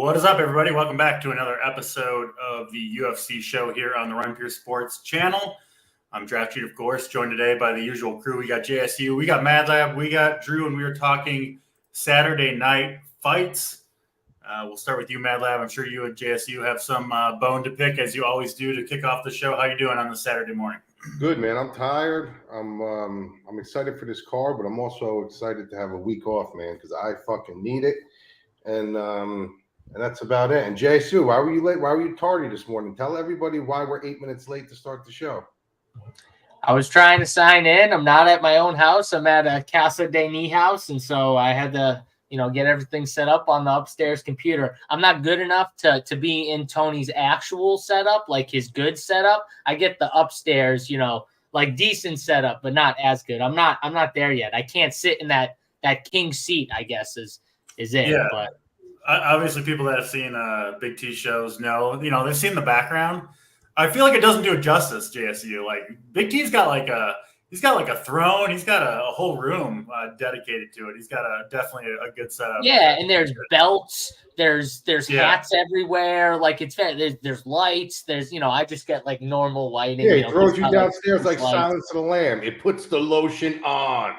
What is up, everybody? Welcome back to another episode of the UFC show here on the Ryan Pierce Sports channel. I'm Draft Sheet, of course, joined today by the usual crew. We got JSU, we got Mad Lab, we got Drew, and we are talking Saturday night fights. We'll start with you, Mad Lab. I'm sure you and JSU have some bone to pick, as you always do, to kick off the show. How you doing on this Saturday morning? Good, man. I'm tired. I'm excited for this card, but I'm also excited to have a week off, man, because I fucking need it. And that's about it. And JSU, why were you late? Why were you tardy this morning? Tell everybody why we're 8 minutes late to start the show. I was trying to sign in. I'm not at my own house. I'm at a Casa de Niehaus, and so I had to, get everything set up on the upstairs computer. I'm not good enough to be in Tony's actual setup, like his good setup. I get the upstairs, like decent setup, but not as good. I'm not there yet. I can't sit in that king seat, I guess is it. Yeah. But obviously, people that have seen Big T shows know, they've seen the background. I feel like it doesn't do it justice, JSU. Like Big T's got like a throne. He's got a whole room dedicated to it. He's got definitely a good setup. Yeah, and there's belts. There's hats everywhere. Like there's lights. There's I just get like normal lighting. Yeah, he throws you downstairs like Silence of the Lamb. It puts the lotion on.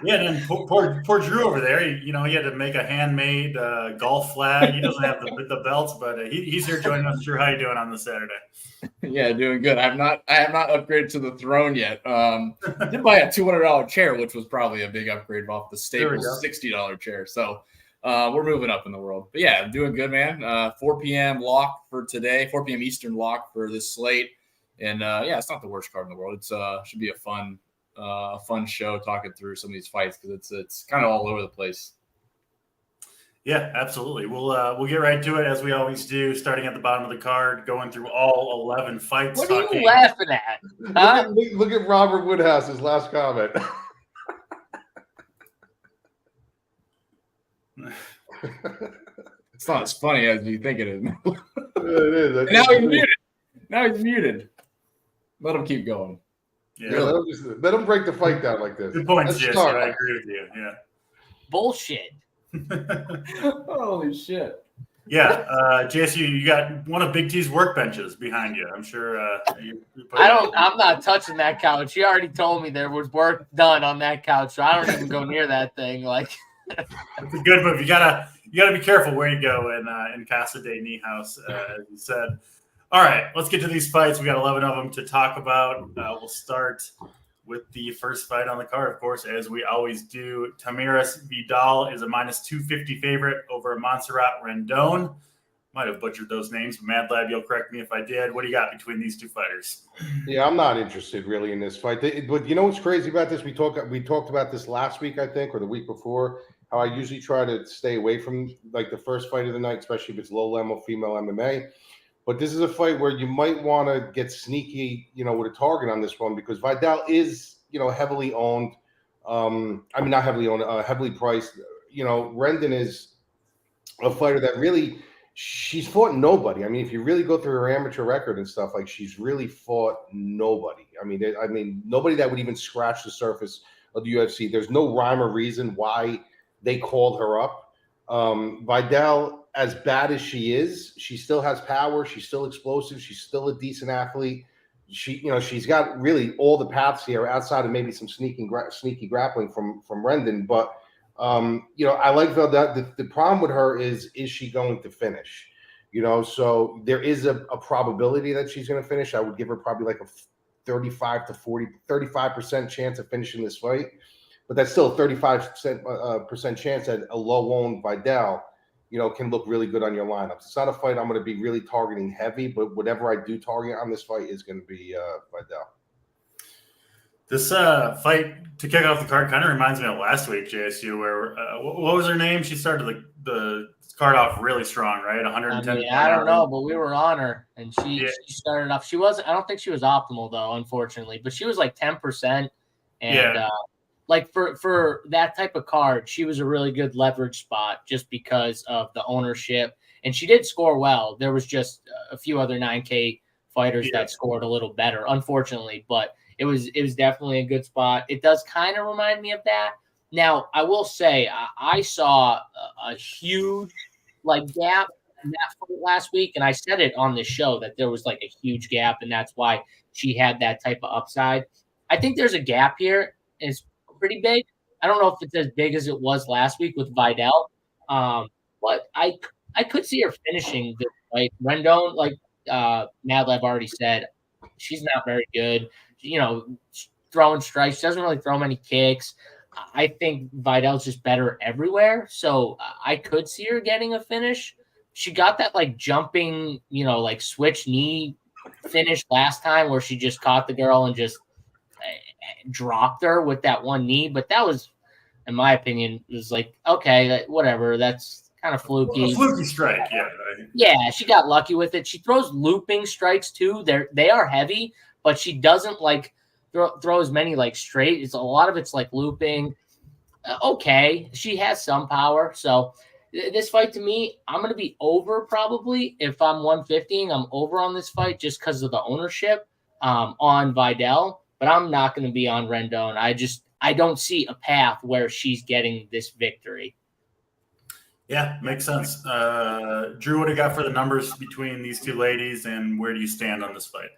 Yeah, and then poor Drew over there. He had to make a handmade golf flag. He doesn't have the belts, but he's here joining us. Drew, how you doing on this Saturday? Yeah, doing good. I have not upgraded to the throne yet. I did buy a $200 chair, which was probably a big upgrade off the stable $60 chair. So we're moving up in the world. But yeah, I'm doing good, man. 4 p.m. lock for today. 4 p.m. Eastern lock for this slate. And it's not the worst card in the world. It's should be a fun show talking through some of these fights because it's kind of all over the place. Yeah, absolutely. We'll get right to it as we always do, starting at the bottom of the card, going through all 11 fights. What are you laughing at? Huh? Look at Robert Woodhouse's last comment. It's not as funny as you think it is. It is. Now he's muted. Let him keep going. Yeah, let him break the fight down like this. Good points, yes. I agree with you. Yeah. Bullshit. Holy shit. Yeah, JSU, you got one of Big T's workbenches behind you. I'm sure. I'm not touching that couch. You already told me there was work done on that couch, so I don't even go near that thing. Like, it's a good move. You gotta be careful where you go in Casa de Niehaus, as you said. All right, let's get to these fights. We got 11 of them to talk about. We'll start with the first fight on the card, of course, as we always do. Tamiris Vidal is a -250 favorite over Montserrat Rendon. Might have butchered those names, but Mad Lab, you'll correct me if I did. What do you got between these two fighters? Yeah, I'm not interested really in this fight. But you know what's crazy about this? We talked about this last week, I think, or the week before, how I usually try to stay away from like the first fight of the night, especially if it's low-level female MMA. But this is a fight where you might want to get sneaky, with a target on this one because Vidal is, heavily owned. Not heavily owned, heavily priced. Rendon is a fighter that really, she's fought nobody. I mean, if you really go through her amateur record and stuff, like she's really fought nobody. I mean, nobody that would even scratch the surface of the UFC. There's no rhyme or reason why they called her up. Vidal, as bad as she is, she still has power. She's still explosive. She's still a decent athlete. She's got really all the paths here outside of maybe some sneaky grappling from Rendon. But, I like Vidal. The problem with her is she going to finish? So there is a probability that she's going to finish. I would give her probably like a 35% chance of finishing this fight. But that's still a 35% chance that a low-owned Vidal can look really good on your lineups. It's not a fight I'm going to be really targeting heavy, but whatever I do target on this fight is going to be Vidal. This fight to kick off the card kind of reminds me of last week, JSU, where what was her name? She started the card off really strong, right? 110. I don't know, but we were on her, and she started off. She wasn't. I don't think she was optimal though, unfortunately, but she was like 10%, and like for that type of card, she was a really good leverage spot just because of the ownership, and she did score well. There was just a few other 9K fighters that scored a little better, unfortunately, but it was definitely a good spot. It does kind of remind me of that. Now, I will say I saw a huge like gap in that fight last week, and I said it on the show that there was like a huge gap, and that's why she had that type of upside. I think there's a gap here. It's pretty big. I don't know if it's as big as it was last week with Vidal, but I could see her finishing this fight. Rendon, like Madlab already said, she's not very good. Throwing strikes, she doesn't really throw many kicks. I think Vidal's just better everywhere, so I could see her getting a finish. She got that like jumping, like switch knee finish last time where she just caught the girl and just dropped her with that one knee. But that was, in my opinion, was like, okay, whatever. That's kind of fluky. A fluky strike, yeah. Yeah, she got lucky with it. She throws looping strikes too. They are heavy, but she doesn't like throw as many like straight. It's a lot of it's like looping. Okay, she has some power. So this fight to me, I'm going to be over probably. If I'm 150, I'm over on this fight just because of the ownership on Vidal. But I'm not going to be on Rendon. I don't see a path where she's getting this victory. Yeah, makes sense. Drew, what do you got for the numbers between these two ladies, and where do you stand on this fight?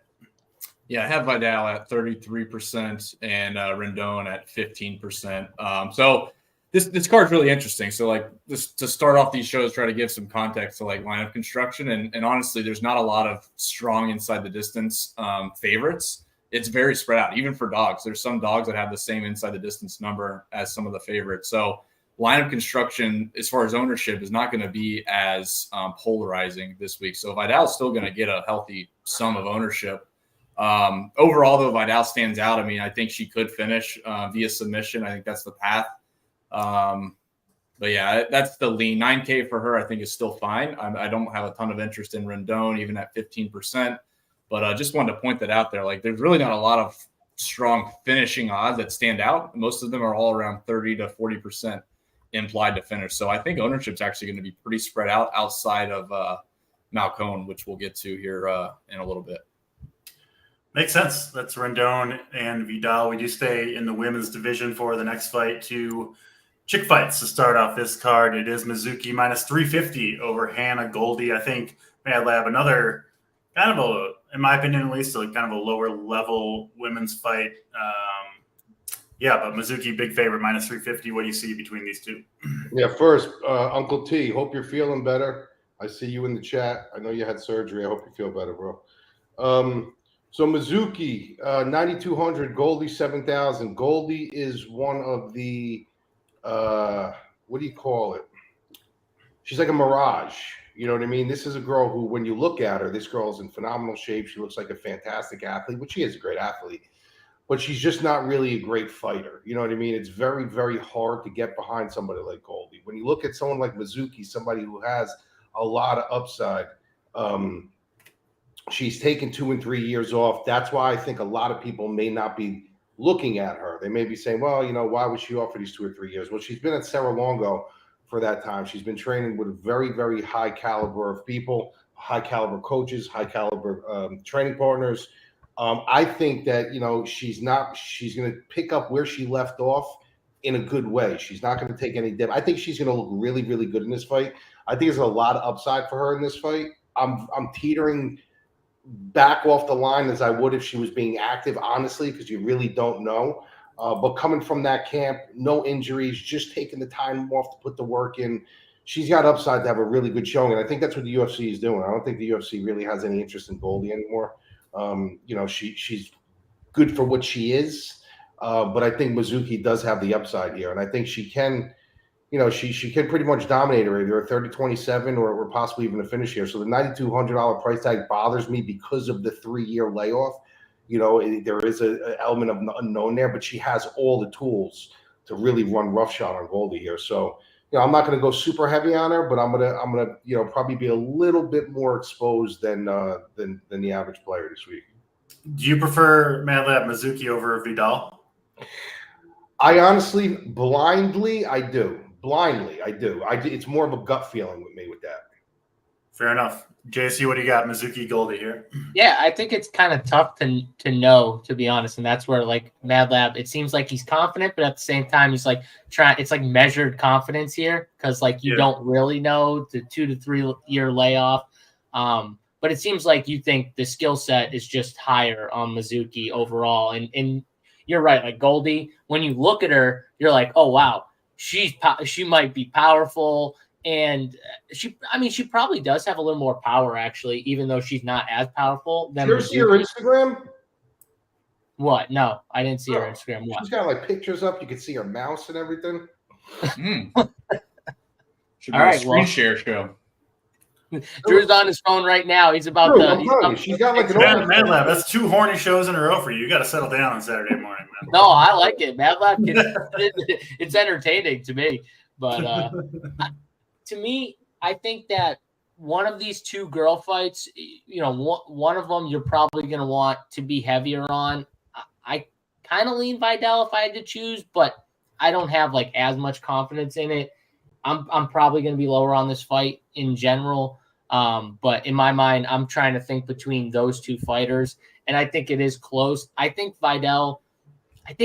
Yeah, I have Vidal at 33% and Rendon at 15%. So this card's really interesting. So like just to start off these shows, try to give some context to like lineup construction. And honestly, there's not a lot of strong inside the distance favorites. It's very spread out, even for dogs. There's some dogs that have the same inside the distance number as some of the favorites. So lineup construction, as far as ownership, is not going to be as polarizing this week. So Vidal is still going to get a healthy sum of ownership. Overall, though, Vidal stands out. I mean, I think she could finish via submission. I think that's the path. But yeah, that's the lean. 9K for her, I think, is still fine. I don't have a ton of interest in Rendon, even at 15%. But I just wanted to point that out there. Like, there's really not a lot of strong finishing odds that stand out. Most of them are all around 30 to 40% implied to finish. So I think ownership's actually going to be pretty spread out outside of Mangone, which we'll get to here in a little bit. Makes sense. That's Rendon and Vidal. We do stay in the women's division for the next fight. Two chick fights to start off this card. It is Mizuki minus 350 over Hannah Goldie. I think Mad Lab, another kind of in my opinion at least, like kind of a lower level women's fight. Yeah, but Mizuki, big favorite, minus 350. What do you see between these two? Yeah, first, Uncle T, hope you're feeling better. I see you in the chat. I know you had surgery. I hope you feel better, bro. So Mizuki, 9,200, Goldie, 7,000. Goldie is one of the, what do you call it? She's like a mirage. You know what I mean? This is a girl who, when you look at her, this girl's in phenomenal shape. She looks like a fantastic athlete, which she is a great athlete. But she's just not really a great fighter. You know what I mean? It's very, very hard to get behind somebody like Goldie. When you look at someone like Mizuki, somebody who has a lot of upside, she's taken 2 and 3 years off. That's why I think a lot of people may not be looking at her. They may be saying, well, why was she off for these 2 or 3 years? Well, she's been at Cerro Longo for that time. She's been training with a very, very high caliber of people, high caliber coaches, high caliber training partners. I think that, she's going to pick up where she left off in a good way. She's not going to take any dip. I think she's going to look really, really good in this fight. I think there's a lot of upside for her in this fight. I'm teetering back off the line as I would if she was being active, honestly, because you really don't know. But coming from that camp, no injuries, just taking the time off to put the work in, she's got upside to have a really good showing. And I think that's what the UFC is doing. I don't think the UFC really has any interest in Goldie anymore. She's good for what she is, but I think Mizuki does have the upside here, and I think she can, she can pretty much dominate her either a 30-27 or possibly even a finish here. So the $9,200 price tag bothers me because of the 3-year layoff. There is an element of unknown there, but she has all the tools to really run roughshod on Goldie here. So I'm not going to go super heavy on her, but I'm gonna probably be a little bit more exposed than the average player this week. Do you prefer Madlab Mizuki over Vidal? I honestly, blindly, I do. It's more of a gut feeling with me with that. Fair enough. JC, what do you got? Mizuki Goldie here. Yeah, I think it's kind of tough to know, to be honest. And that's where like Mad Lab, it seems like he's confident, but at the same time, he's like it's like measured confidence here because like you don't really know the 2 to 3 year layoff. But it seems like you think the skill set is just higher on Mizuki overall. And you're right, like Goldie, when you look at her, you're like, oh wow, she might be powerful. And she probably does have a little more power, actually, even though she's not as powerful than. Did you see her Instagram? What? No, I didn't see her Instagram. What? She's got like pictures up. You can see her mouse and everything. Should be All right, a screen share show. Drew's on his phone right now. He's about to. She's got like an Mad Lab. That's 2 horny shows in a row for you. You got to settle down on Saturday morning, man. No, I like it. Mad Lab, it's entertaining to me, but. To me, I think that one of these 2 girl fights, one of them you're probably going to want to be heavier on. I kind of lean Vidal if I had to choose, but I don't have like as much confidence in it. I'm probably going to be lower on this fight in general. But in my mind, I'm trying to think between those 2 fighters, and I think it is close. I think Vidal,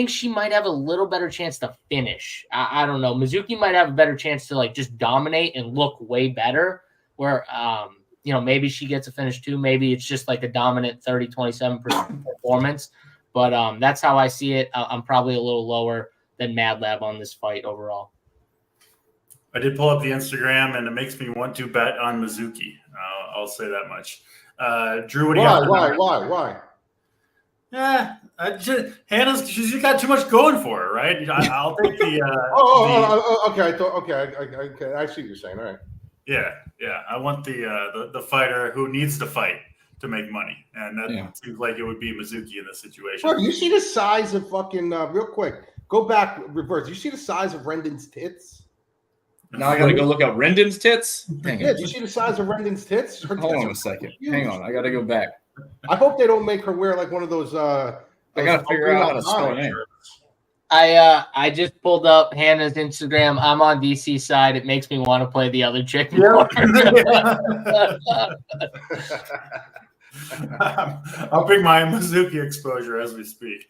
she might have a little better chance to finish. I don't know. Mizuki might have a better chance to like just dominate and look way better where, maybe she gets a finish too. Maybe it's just like a dominant 30-27% performance. But that's how I see it. I'm probably a little lower than Mad Lab on this fight overall. I did pull up the Instagram, and it makes me want to bet on Mizuki. I'll say that much. Drew, what do you got? Why? Yeah, Hannah's. She's got too much going for her, right? I'll take the. Okay. I see what you're saying. All right. Yeah. I want the fighter who needs to fight to make money, and that seems like it would be Mizuki in this situation. Bro, you see the size of fucking real quick. Go back, reverse. You see the size of Rendon's tits? Now I got to go look up Rendon's tits. Dang it. Do you see the size of Rendon's tits? Hold on a second. Hang on. I got to go back. I hope they don't make her wear like one of those. I gotta figure out how to spell it. I just pulled up Hannah's Instagram. I'm on DC side. It makes me want to play the other chick more. I'll bring my Mizuki exposure as we speak.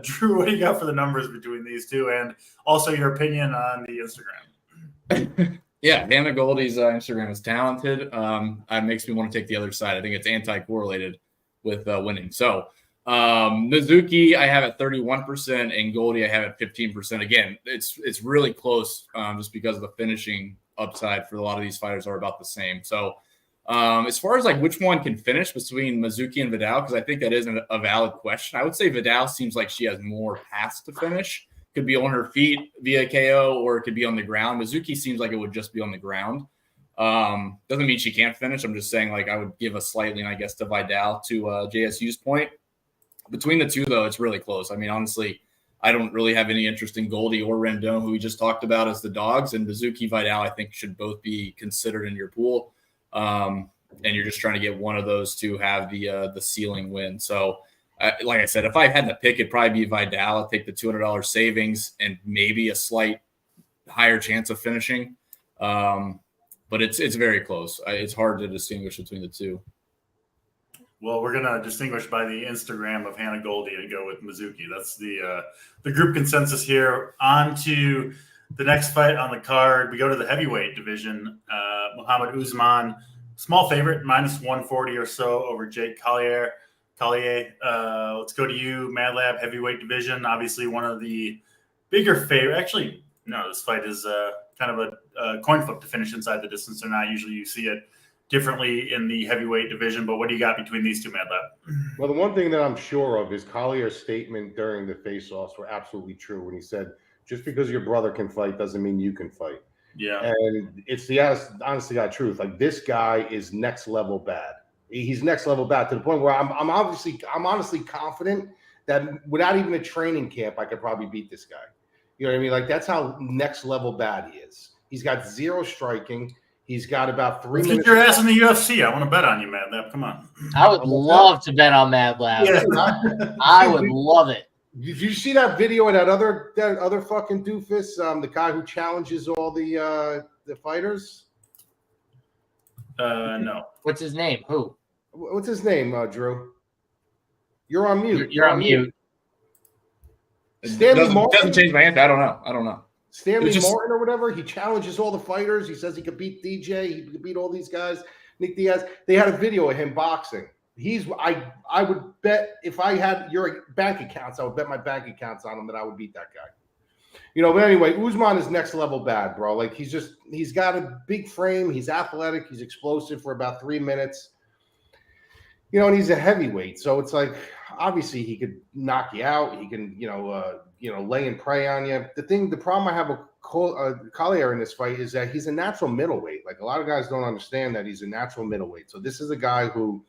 Drew, what do you got for the numbers between these 2, and also your opinion on the Instagram? Yeah, Hannah Goldie's Instagram is talented. It makes me want to take the other side. I think it's anti-correlated with winning. So Mizuki, I have at 31%, and Goldie, I have at 15%. Again, it's really close just because of the finishing upside for a lot of these fighters are about the same. So as far as like which one can finish between Mizuki and Vidal, because I think that is a valid question. I would say Vidal seems like she has more paths to finish. Could be on her feet via KO, or it could be on the ground. Mizuki seems like it would just be on the ground. Doesn't mean she can't finish. I'm just saying, like, I would give a slight lean, I guess, to Vidal to JSU's point. Between the 2, though, it's really close. I mean, honestly, I don't really have any interest in Goldie or Rendon, who we just talked about as the dogs. And Mizuki, Vidal, I think, should both be considered in your pool. And you're just trying to get one of those to have the ceiling win. So, like I said, if I had to pick, it'd probably be Vidal. I'd take the $200 savings and maybe a slight higher chance of finishing. But it's very close. It's hard to distinguish between the 2. Well, we're gonna distinguish by the Instagram of Hannah Goldie and go with Mizuki. That's the group consensus here. On to the next fight on the card. We go to the heavyweight division. Muhammad Usman, small favorite, -140 or so over Jake Collier. Let's go to you, Mad Lab, heavyweight division. Obviously, one of the bigger favorite. Actually, no, this fight is kind of a coin flip to finish inside the distance or not. Usually, you see it differently in the heavyweight division. But what do you got between these 2, Mad Lab? Well, the one thing that I'm sure of is Collier's statement during the face-offs were absolutely true when he said, "Just because your brother can fight doesn't mean you can fight." Yeah, and it's the honest to God truth. Like, this guy is next level bad. He's next level bad to the point where I'm honestly confident that without even a training camp, I could probably beat this guy. You know what I mean? Like, that's how next level bad he is. He's got 0 striking. He's got about 3 minutes. Get your ass in the UFC. I want to bet on you, Mad Lab. Come on. I would love to bet on Mad Lab. Yeah. I would love it. Did you see that video of that other fucking doofus, the guy who challenges all the fighters? No. What's his name? Who? What's his name, Drew? You're on mute. You're on mute. Stanley Martin? Doesn't change my answer. I don't know. Stanley Martin or whatever. He challenges all the fighters. He says he could beat DJ. He could beat all these guys. Nick Diaz. They had a video of him boxing. I would bet if I had your bank accounts, I would bet my bank accounts on him that I would beat that guy. But anyway, Usman is next level bad, bro. Like he's got a big frame. He's athletic. He's explosive for about 3 minutes. And he's a heavyweight. So it's like, obviously he could knock you out. He can, lay and prey on you. The problem I have with Collier in this fight is that he's a natural middleweight. Like a lot of guys don't understand that he's a natural middleweight. So this is a guy who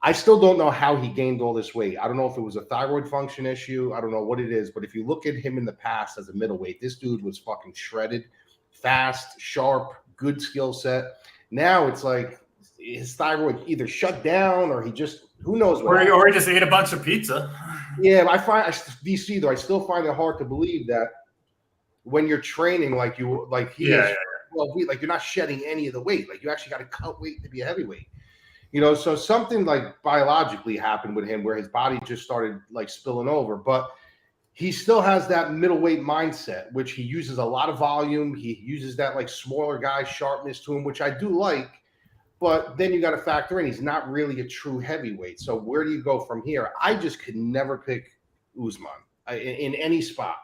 I still don't know how he gained all this weight. I don't know if it was a thyroid function issue. I don't know what it is. But if you look at him in the past as a middleweight, this dude was fucking shredded, fast, sharp, good skill set. Now it's like his thyroid either shut down or he just, who knows what. Or he just ate a bunch of pizza. Yeah, DC though, I still find it hard to believe that when you're training like you're not shedding any of the weight. Like you actually got to cut weight to be a heavyweight. So something like biologically happened with him where his body just started like spilling over, but he still has that middleweight mindset, which he uses a lot of volume. He uses that like smaller guy sharpness to him, which I do like, but then you got to factor in, he's not really a true heavyweight. So where do you go from here? I just could never pick Usman in any spot.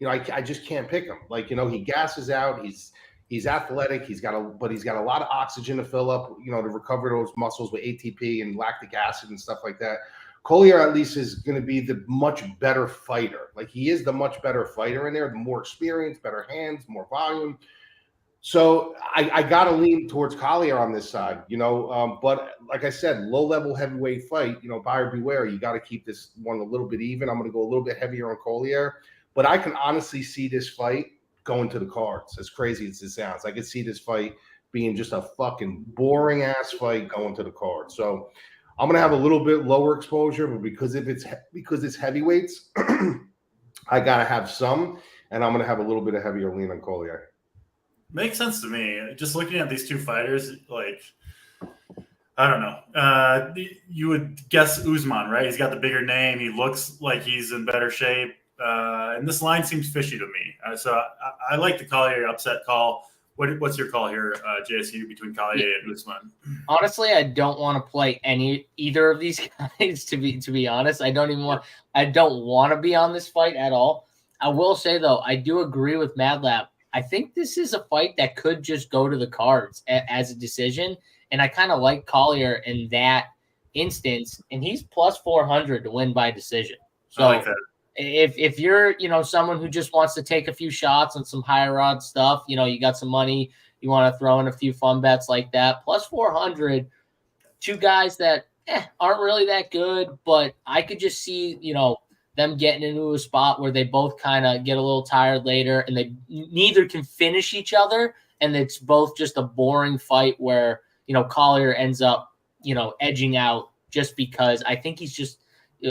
I just can't pick him. Like, he gasses out. He's athletic. He's got a lot of oxygen to fill up, to recover those muscles with ATP and lactic acid and stuff like that. Collier at least is going to be the much better fighter. Like he is the much better fighter in there, the more experience, better hands, more volume. So I got to lean towards Collier on this side, but like I said, low-level heavyweight fight, buyer beware. You got to keep this one a little bit even. I'm going to go a little bit heavier on Collier, but I can honestly see this fight going to the cards, as crazy as it sounds. I could see this fight being just a fucking boring ass fight going to the cards. So I'm gonna have a little bit lower exposure, but because it's heavyweights, I gotta have some, and I'm gonna have a little bit of heavier lean on Collier. Makes sense to me. Just looking at these two fighters, like I don't know. You would guess Usman, right? He's got the bigger name. He looks like he's in better shape. And this line seems fishy to me. So I like the Collier upset call. What's your call here, JSU, between Collier and Usman? Honestly, I don't want to play either of these guys. To be honest, I don't want to be on this fight at all. I will say though, I do agree with Mad Lab. I think this is a fight that could just go to the cards as a decision, and I kind of like Collier in that instance. And he's plus 400 to win by decision. So I like that. If you're, someone who just wants to take a few shots on some higher odds stuff, you got some money, you want to throw in a few fun bets like that, plus 400, two guys that aren't really that good, but I could just see, them getting into a spot where they both kind of get a little tired later and they neither can finish each other. And it's both just a boring fight where, Collier ends up, edging out just because I think he's just,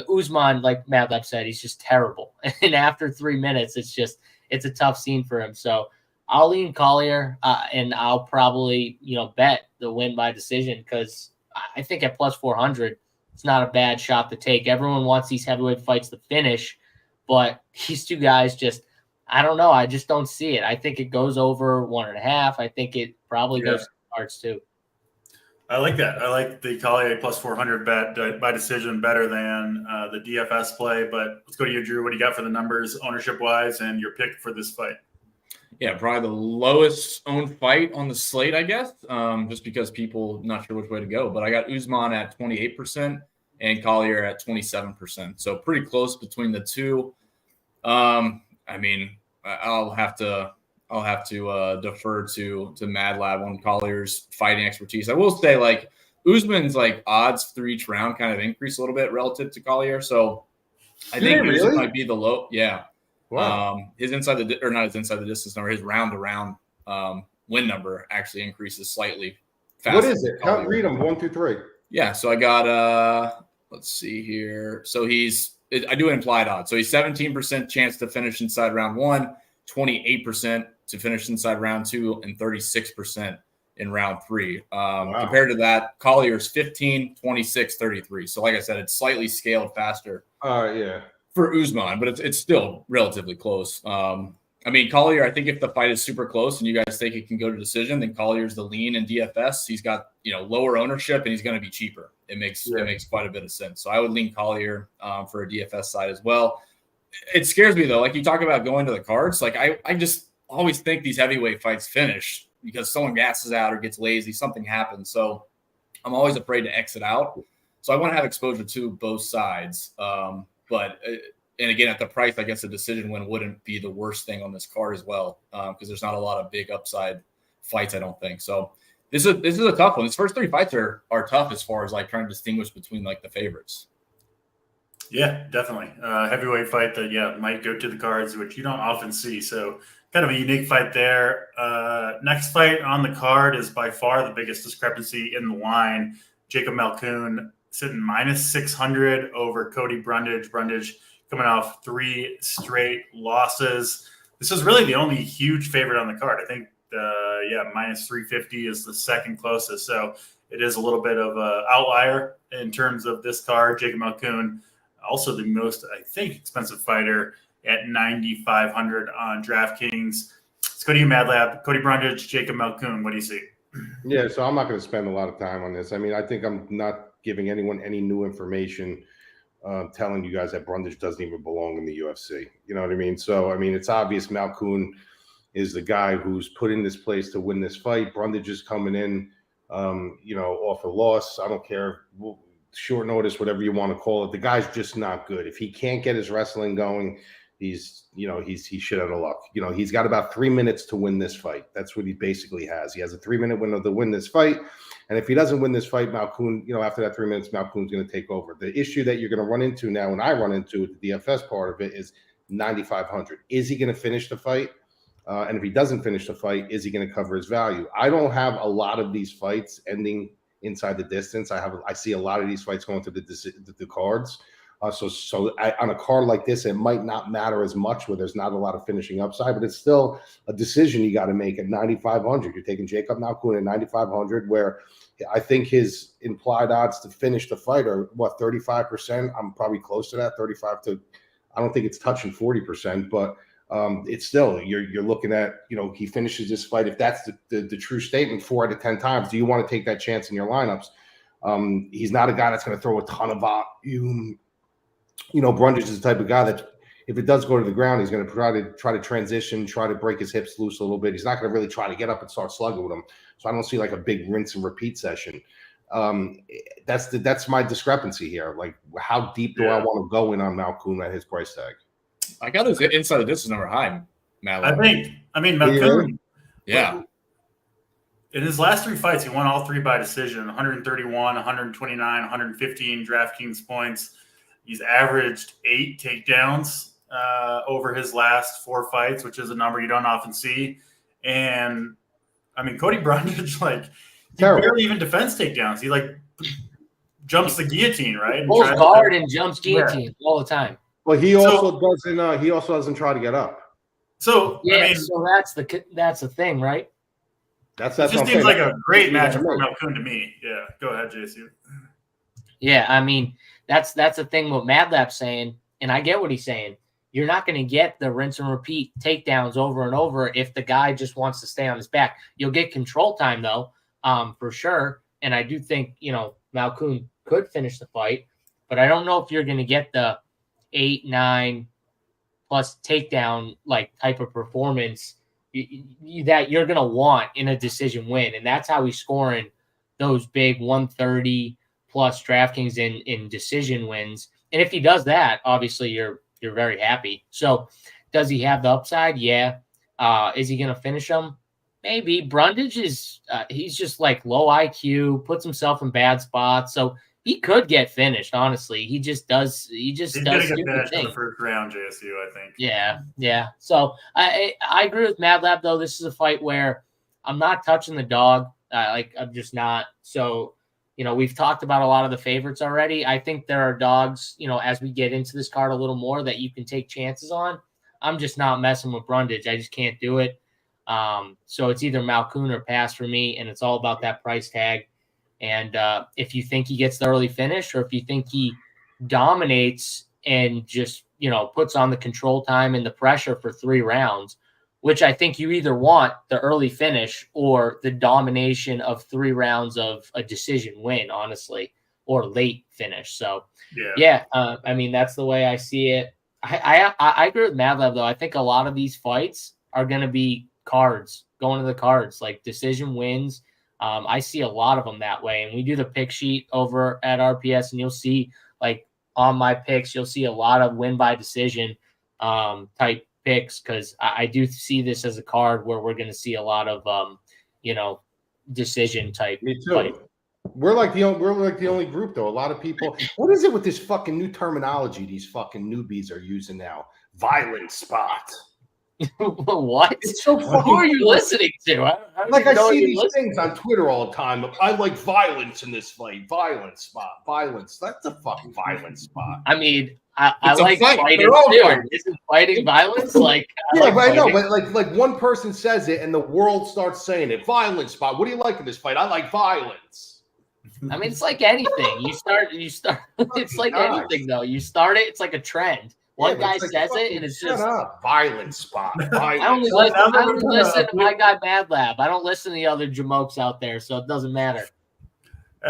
Usman, like Mad Lab said, he's just terrible. And after 3 minutes, it's a tough scene for him. So I'll lean Collier, and I'll probably, bet the win by decision because I think at plus 400, it's not a bad shot to take. Everyone wants these heavyweight fights to finish, but these two guys just, I don't know. I just don't see it. I think it goes over 1.5. I think it probably goes to the cards too. I like that. I like the Collier plus 400 bet by decision better than the DFS play. But let's go to you, Drew. What do you got for the numbers, ownership-wise, and your pick for this fight? Yeah, probably the lowest owned fight on the slate, I guess, just because people not sure which way to go. But I got Usman at 28% and Collier at 27%. So pretty close between the two. I mean, I'll have to defer to Mad Lab on Collier's fighting expertise. I will say, like, Usman's like odds for each round kind of increase a little bit relative to Collier. So I think Usman might be the low. Yeah. Wow. His not his inside the distance number, his round to round win number actually increases slightly faster. What is it? Read them 1 through 3. Yeah. So I got let's see here. So I do implied odds. So he's 17% chance to finish inside round 1, 28% to finish inside round 2, and 36% in round 3. Compared to that, Collier's 15, 26, 33. So like I said, it's slightly scaled faster. For Usman, but it's still relatively close. I mean, Collier, I think if the fight is super close and you guys think it can go to decision, then Collier's the lean in DFS. He's got, lower ownership and he's going to be cheaper. It makes quite a bit of sense. So I would lean Collier for a DFS side as well. It scares me though. Like you talk about going to the cards. Like I just always think these heavyweight fights finish because someone gasses out or gets lazy, something happens. So I'm always afraid to exit out. So I want to have exposure to both sides. But and again, at the price, I guess a decision win wouldn't be the worst thing on this card as well, because there's not a lot of big upside fights, I don't think. So this is a tough one. These first 3 fights are tough as far as like trying to distinguish between like the favorites. Yeah, definitely. Heavyweight fight that might go to the cards, which you don't often see. So kind of a unique fight there. Next fight on the card is by far the biggest discrepancy in the line. Jacob Malkoun sitting -600 over Cody Brundage. Brundage coming off 3 straight losses. This is really the only huge favorite on the card. I think, -350 is the second closest. So it is a little bit of an outlier in terms of this card. Jacob Malkoun, also the most, I think, expensive fighter at 9,500 on DraftKings. Let's go to you, Mad Lab. Cody Brundage, Jacob Malkoun. What do you see? Yeah, so I'm not going to spend a lot of time on this. I mean, I think I'm not giving anyone any new information, telling you guys that Brundage doesn't even belong in the UFC. You know what I mean? So, I mean, it's obvious Malkoun is the guy who's put in this place to win this fight. Brundage is coming in, off a loss. I don't care, short notice, whatever you want to call it. The guy's just not good. If he can't get his wrestling going, he's shit out of luck. He's got about 3 minutes to win this fight. That's what he basically has. He has a 3-minute window to win this fight. And if he doesn't win this fight, Malkoun, after that 3 minutes, Malkoun's going to take over. The issue that you're going to run into now, and I run into the DFS part of it, is 9,500. Is he going to finish the fight? And if he doesn't finish the fight, is he going to cover his value? I don't have a lot of these fights ending inside the distance. I see a lot of these fights going to the cards. So on a card like this, it might not matter as much where there's not a lot of finishing upside, but it's still a decision you got to make at 9,500. You're taking Jacob Malkoun at 9,500, where I think his implied odds to finish the fight are 35%. I'm probably close to that, 35 to. I don't think it's touching 40%, but it's still you're looking at he finishes this fight. If that's the true statement, 4 out of 10 times, do you want to take that chance in your lineups? He's not a guy that's going to throw a ton of volume. Brundage is the type of guy that if it does go to the ground, he's going to try to transition, try to break his hips loose a little bit. He's not going to really try to get up and start slugging with him. So I don't see like a big rinse and repeat session. That's my discrepancy here. Like, how deep do I want to go in on Malkoun at his price tag? I got his inside the distance number high, Matt. I mean, Malkoun. Yeah. In his last 3 fights, he won all 3 by decision: 131, 129, 115 DraftKings points. He's averaged 8 takedowns over his last 4 fights, which is a number you don't often see. And I mean, Cody Brundage, he barely even defends takedowns. He jumps the guillotine, right? Pulls guard and jumps guillotine all the time. Well, he also doesn't. He also doesn't try to get up. So so that's the thing, right? It just seems like a great matchup for Malkoun to me. Yeah, go ahead, JC. Yeah, I mean, that's the thing what Mad Lab's saying, and I get what he's saying. You're not going to get the rinse and repeat takedowns over and over if the guy just wants to stay on his back. You'll get control time though, for sure. And I do think Malkoun could finish the fight, but I don't know if you're going to get the 8, 9 plus takedown type of performance that you're going to want in a decision win. And that's how he's scoring those big 130 plus DraftKings in decision wins. And if he does that, obviously you're very happy. So does he have the upside? Yeah. Is he going to finish him? Maybe. Brundage is he's just low IQ, puts himself in bad spots. So he could get finished, honestly. He just does. He's does going to get finished in the first round, JSU, I think. Yeah. So I agree with Mad Lab, though. This is a fight where I'm not touching the dog. I'm just not. So, we've talked about a lot of the favorites already. I think there are dogs, as we get into this card a little more that you can take chances on. I'm just not messing with Brundage. I just can't do it. So it's either Malkoun or pass for me, and it's all about that price tag. And if you think he gets the early finish, or if you think he dominates and just, puts on the control time and the pressure for 3 rounds, which I think you either want the early finish or the domination of 3 rounds of a decision win, honestly, or late finish. So, I mean, that's the way I see it. I agree with Madlab, though. I think a lot of these fights are going to be cards, going to the cards, like decision wins. I see a lot of them that way. And we do the pick sheet over at RPS, and you'll see, like, on my picks, you'll see a lot of win by decision type picks, because I do see this as a card where we're going to see a lot of, decision type. Me too. Fight. We're like the only group, though. A lot of people. What is it with this fucking new terminology these fucking newbies are using now? Violent spot. What? It's so fucking. Who are you listening to? I see these things on Twitter all the time. I like violence in this fight. Violent spot. Violence. That's a fucking violent spot. I mean, I like fight. fighting too. Isn't fighting violence? Like, yeah, but I know, but like one person says it and the world starts saying it. Violent spot. What do you like in this fight? I like violence. I mean, it's like anything. You start. It's like anything, though. You start it. It's like a trend. One guy says it, and it's just violent spot. Violence. I only listen to my guy Mad Lab. I don't listen to the other jamokes out there, so it doesn't matter.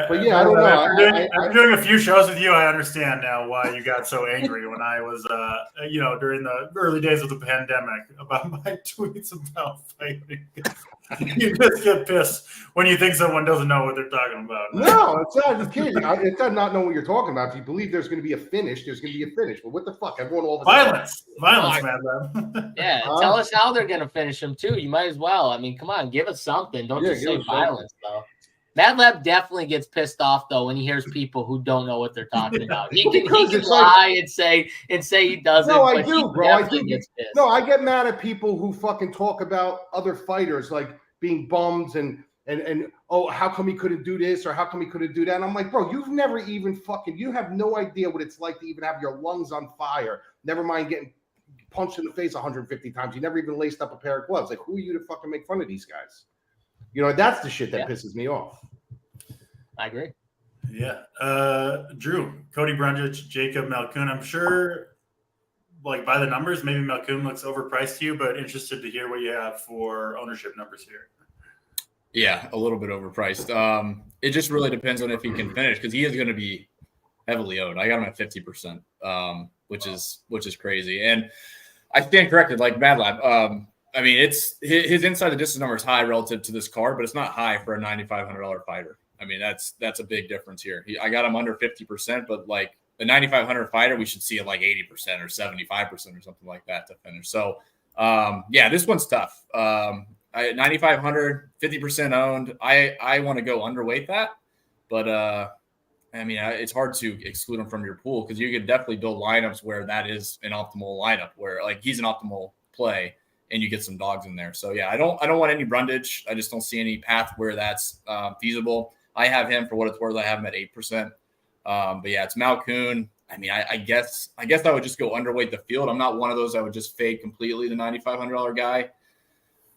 But yeah, I don't know. After doing a few shows with you, I understand now why you got so angry when I was, during the early days of the pandemic about my tweets about fighting. You just get pissed when you think someone doesn't know what they're talking about. No, it's not just kidding. It's not know what you're talking about. If you believe there's going to be a finish, there's going to be a finish. But what the fuck? Everyone all the violence, man. Yeah, tell us how they're going to finish them too. You might as well. I mean, come on, give us something. Don't just say violence, though. Mad Lab definitely gets pissed off though when he hears people who don't know what they're talking about. He can lie and say he doesn't. No, I do, bro. I do. Gets pissed. No, I get mad at people who fucking talk about other fighters like being bums and oh, how come he couldn't do this or how come he couldn't do that? And I'm like, bro, you've never even you have no idea what it's like to even have your lungs on fire. Never mind getting punched in the face 150 times. You never even laced up a pair of gloves. Like, who are you to fucking make fun of these guys? That's the shit that pisses me off. I agree. Yeah. Drew, Cody Brundage, Jacob Malkoun. I'm sure, like, by the numbers, maybe Malkoun looks overpriced to you, but interested to hear what you have for ownership numbers here. Yeah, a little bit overpriced. It just really depends on if he can finish, because he is going to be heavily owned. I got him at 50%, which is crazy. And I stand corrected, like Mad Lab. I mean, it's his inside the distance number is high relative to this card, but it's not high for a $9,500 fighter. I mean, that's a big difference here. I got him under 50%, but like a $9,500 fighter, we should see it like 80% or 75% or something like that to finish. So, this one's tough. 9,500, 50% owned. I want to go underweight that, but I mean, it's hard to exclude him from your pool because you could definitely build lineups where that is an optimal lineup, where like he's an optimal play. And you get some dogs in there. So yeah, I don't want any Brundage. I just don't see any path where that's feasible. I have him for what it's worth. I have him at 8%. But yeah, it's Malkoun. I mean, I guess I would just go underweight the field. I'm not one of those that would just fade completely the $9,500 guy.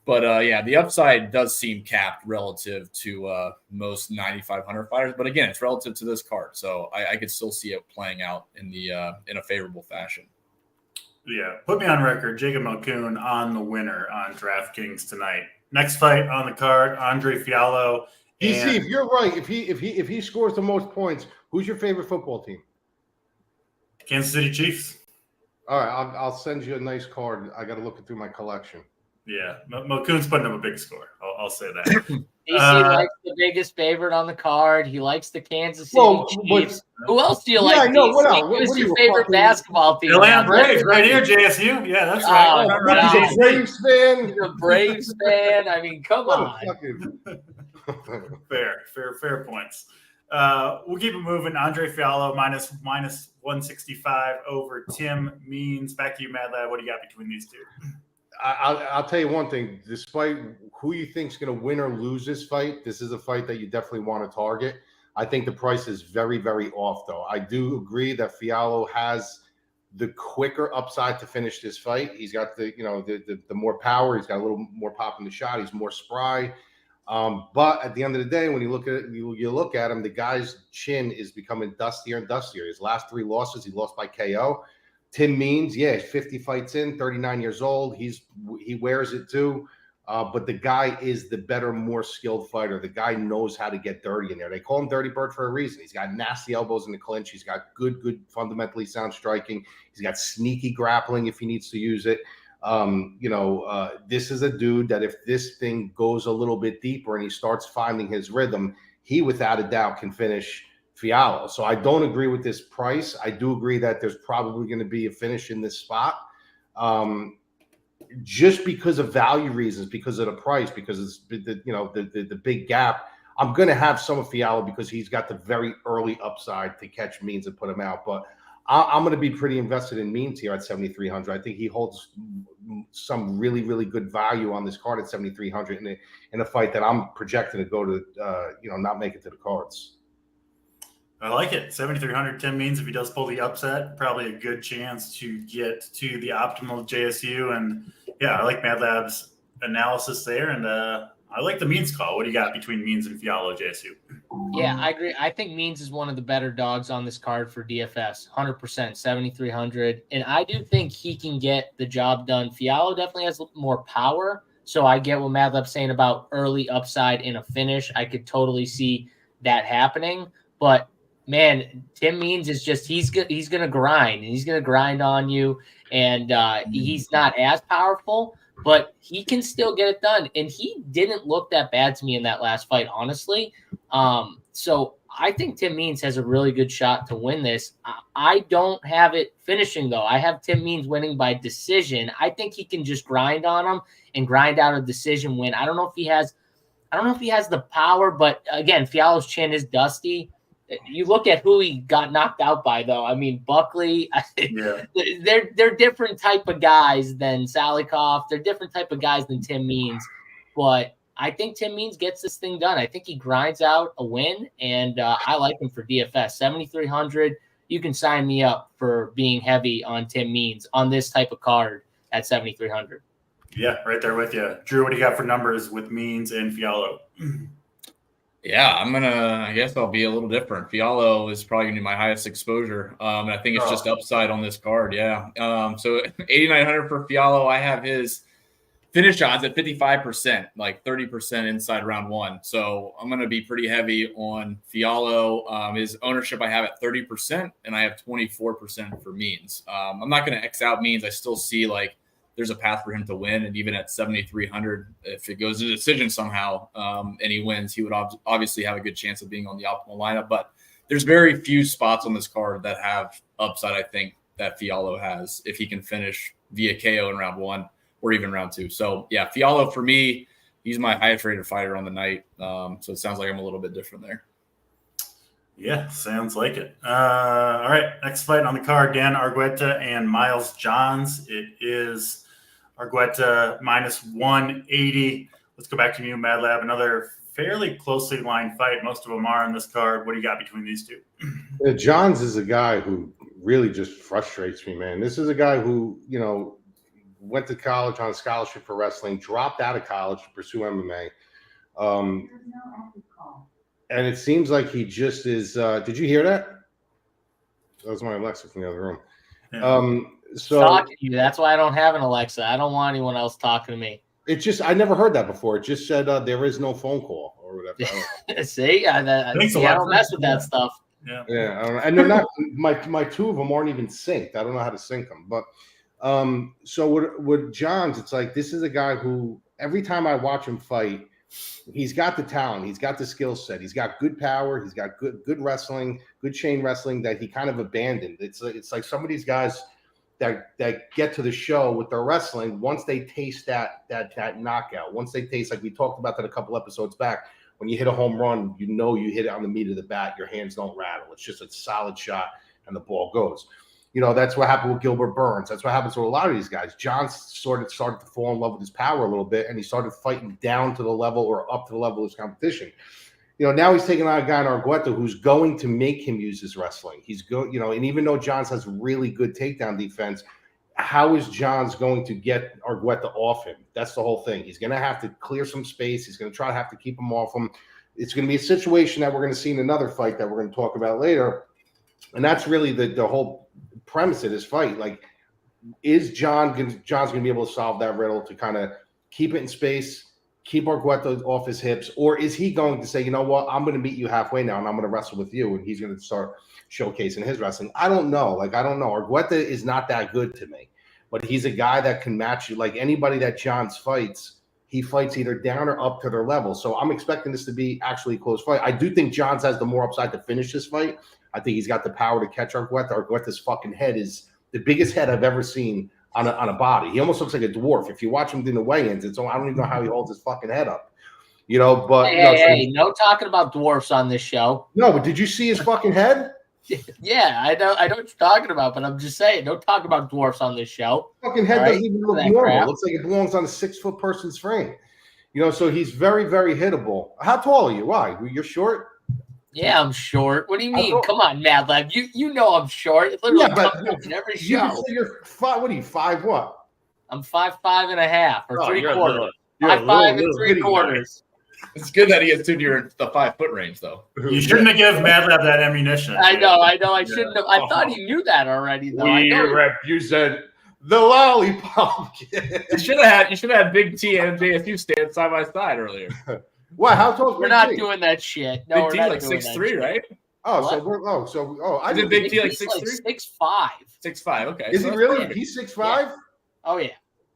But the upside does seem capped relative to most 9,500 fighters. But again, it's relative to this card, so I could still see it playing out in a favorable fashion. Yeah, put me on record. Jacob Malkoun on the winner on DraftKings tonight. Next fight on the card, Andre Fiallo. DC, if you're right, if he scores the most points, who's your favorite football team? Kansas City Chiefs. All right, I'll send you a nice card. I got to look through my collection. Yeah, Malkoun's putting up a big score. I'll say that. DC likes the biggest favorite on the card. He likes the Kansas City Chiefs. Who else do you like? I know. DC? Who's your favorite basketball team? Atlanta Braves, right here, JSU. Yeah, that's right. He's a Braves fan. He's a Braves fan. I mean, come on. Fair points. We'll keep it moving. Andre Fiallo minus 165 over Tim Means. Back to you, Mad Lad. What do you got between these two? I'll tell you one thing. Despite who you think is going to win or lose this fight, this is a fight that you definitely want to target. I think the price is very, very off, though. I do agree that Fiallo has the quicker upside to finish this fight. He's got the more power. He's got a little more pop in the shot. He's more spry. But at the end of the day, when you look at it, you look at him, the guy's chin is becoming dustier and dustier. His last 3 losses, he lost by KO. Tim Means, 50 fights in, 39 years old. He wears it too. But the guy is the better, more skilled fighter. The guy knows how to get dirty in there. They call him Dirty Bird for a reason. He's got nasty elbows in the clinch. He's got good, fundamentally sound striking. He's got sneaky grappling if he needs to use it. This is a dude that if this thing goes a little bit deeper and he starts finding his rhythm, he without a doubt can finish Fialho. So I don't agree with this price. I do agree that there's probably going to be a finish in this spot. Just because of value reasons, because of the price, because it's the big gap, I'm going to have some of Fialho because he's got the very early upside to catch Means and put him out. But I'm going to be pretty invested in Means here at 7,300. I think he holds some really, really good value on this card at 7,300 in a fight that I'm projecting to go to, not make it to the cards. I like it. 7,300 Tim Means, if he does pull the upset, probably a good chance to get to the optimal JSU. And yeah, I like Mad Lab's analysis there. And I like the Means call. What do you got between Means and Fialho JSU? Yeah, I agree. I think Means is one of the better dogs on this card for DFS. 100%, 7,300. And I do think he can get the job done. Fialho definitely has more power. So I get what Mad Lab's saying about early upside in a finish. I could totally see that happening. But man, Tim Means is just he's going to grind, and he's going to grind on you, and he's not as powerful, but he can still get it done. And he didn't look that bad to me in that last fight, honestly. So I think Tim Means has a really good shot to win this. I don't have it finishing, though. I have Tim Means winning by decision. I think he can just grind on him and grind out a decision win. I don't know if he has the power, but again, Fialho's chin is dusty. You look at who he got knocked out by, though. I mean, Buckley, they're different type of guys than Salikov. They're different type of guys than Tim Means. But I think Tim Means gets this thing done. I think he grinds out a win, and I like him for DFS. 7,300, you can sign me up for being heavy on Tim Means on this type of card at 7,300. Yeah, right there with you. Drew, what do you got for numbers with Means and Fialho? Yeah, I guess I'll be a little different. Fialho is probably going to be my highest exposure. And I think it's just upside on this card. Yeah. So 8,900 for Fialho. I have his finish odds at 55%, like 30% inside round 1. So I'm going to be pretty heavy on Fialho. His ownership I have at 30%, and I have 24% for Means. I'm not going to X out Means. I still see there's a path for him to win. And even at 7,300, if it goes to decision somehow and he wins, he would obviously have a good chance of being on the optimal lineup. But there's very few spots on this card that have upside, I think, that Fialho has if he can finish via KO in round 1 or even round 2. So, yeah, Fialho for me, he's my highest rated fighter on the night. So it sounds like I'm a little bit different there. Yeah, sounds like it. All right, next fight on the card, Dan Argueta and Miles Johns. It is Argueta minus 180. Let's go back to you, Mad Lab. Another fairly closely lined fight. Most of them are on this card. What do you got between these two? Johns is a guy who really just frustrates me, man. This is a guy who, went to college on a scholarship for wrestling, dropped out of college to pursue MMA. And it seems like he just is. Did you hear that? That was my Alexa from the other room. Yeah. So talking to you. That's why I don't have an Alexa. I don't want anyone else talking to me. It just, I never heard that before. It just said there is no phone call or whatever. See, I don't mess with that stuff. Yeah. Yeah. I don't know. And they're not, my two of them aren't even synced. I don't know how to sync them. But so with Johns, it's like, this is a guy who every time I watch him fight, he's got the talent, he's got the skill set, he's got good power, he's got good wrestling, good chain wrestling that he kind of abandoned. It's like some of these guys that get to the show with their wrestling, once they taste that knockout, once they taste, like we talked about that a couple episodes back, when you hit a home run, you hit it on the meat of the bat, your hands don't rattle. It's just a solid shot and the ball goes. That's what happened with Gilbert Burns. That's what happens to a lot of these guys. Johns sort of started to fall in love with his power a little bit, and he started fighting down to the level or up to the level of his competition. now he's taking on a guy in Argueta who's going to make him use his wrestling. And even though Johns has really good takedown defense, how is Johns going to get Argueta off him? That's the whole thing. He's going to have to clear some space. He's going to try to have to keep him off him. It's going to be a situation that we're going to see in another fight that we're going to talk about later. And that's really the whole premise of this fight. Like, is John's going to be able to solve that riddle to kind of keep it in space, keep Argueta off his hips, or is he going to say, you know what, I'm going to meet you halfway now and I'm going to wrestle with you, and he's going to start showcasing his wrestling? I don't know. I don't know. Argueta is not that good to me, but he's a guy that can match you. Like anybody that Johns fights, he fights either down or up to their level. So I'm expecting this to be actually a close fight. I do think Johns has the more upside to finish this fight. I think he's got the power to catch Argueta. Argueta's fucking head is the biggest head I've ever seen on a body. He almost looks like a dwarf. If you watch him in the weigh-ins, I don't even know how he holds his fucking head up. But no talking about dwarfs on this show. No, but did you see his fucking head? Yeah, I know what you're talking about, but I'm just saying, don't talk about dwarfs on this show. Fucking head doesn't even look normal. It looks like it belongs on a 6-foot person's frame. So he's very, very hittable. How tall are you? Why? You're short? Yeah, I'm short. What do you mean? Come on, Mad Lab. You know I'm short. It literally comes up in every show. You're 5. What are you, 5 what? I'm 5'5" and a half, or 3/4. 5'5" and 3/4. It's good that he gets to the 5-foot range, though. You shouldn't have given Mad Lab that ammunition. I know. I shouldn't have. I thought he knew that already, though. You said the lollipop. You should have had Big T and JSU stand side by side earlier. What? How tall? We're not doing that shit. No, Big T like 6'3", right? I did Big T like 6'3"? 6'5". 6'5". Okay. Is he really? He's 6'5"? Yeah. Oh yeah.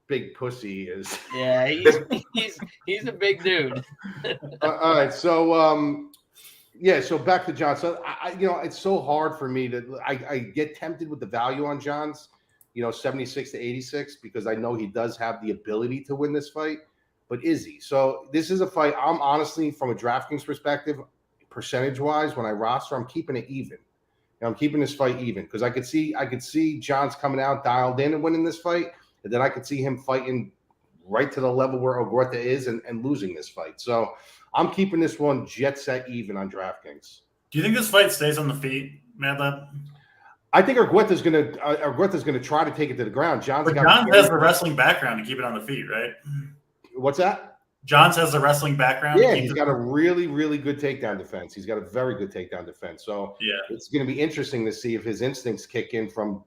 Big pussy is. Yeah, he's a big dude. All right, so so back to Johns. So it's so hard for me to. I get tempted with the value on Johns, 76 to 86, because I know he does have the ability to win this fight. But is he? So this is a fight. I'm honestly, from a DraftKings perspective, percentage-wise, when I roster, I'm keeping it even. I'm keeping this fight even because I could see Johns coming out dialed in and winning this fight, and then I could see him fighting right to the level where Argueta is and losing this fight. So I'm keeping this one jet set even on DraftKings. Do you think this fight stays on the feet, Mad Lab? I think Argueta's gonna try to take it to the ground. Johns has the wrestling background to keep it on the feet, right? What's that? Johns has the wrestling background. Yeah, he's got a really, really good takedown defense. He's got a very good takedown defense. So it's going to be interesting to see if his instincts kick in from,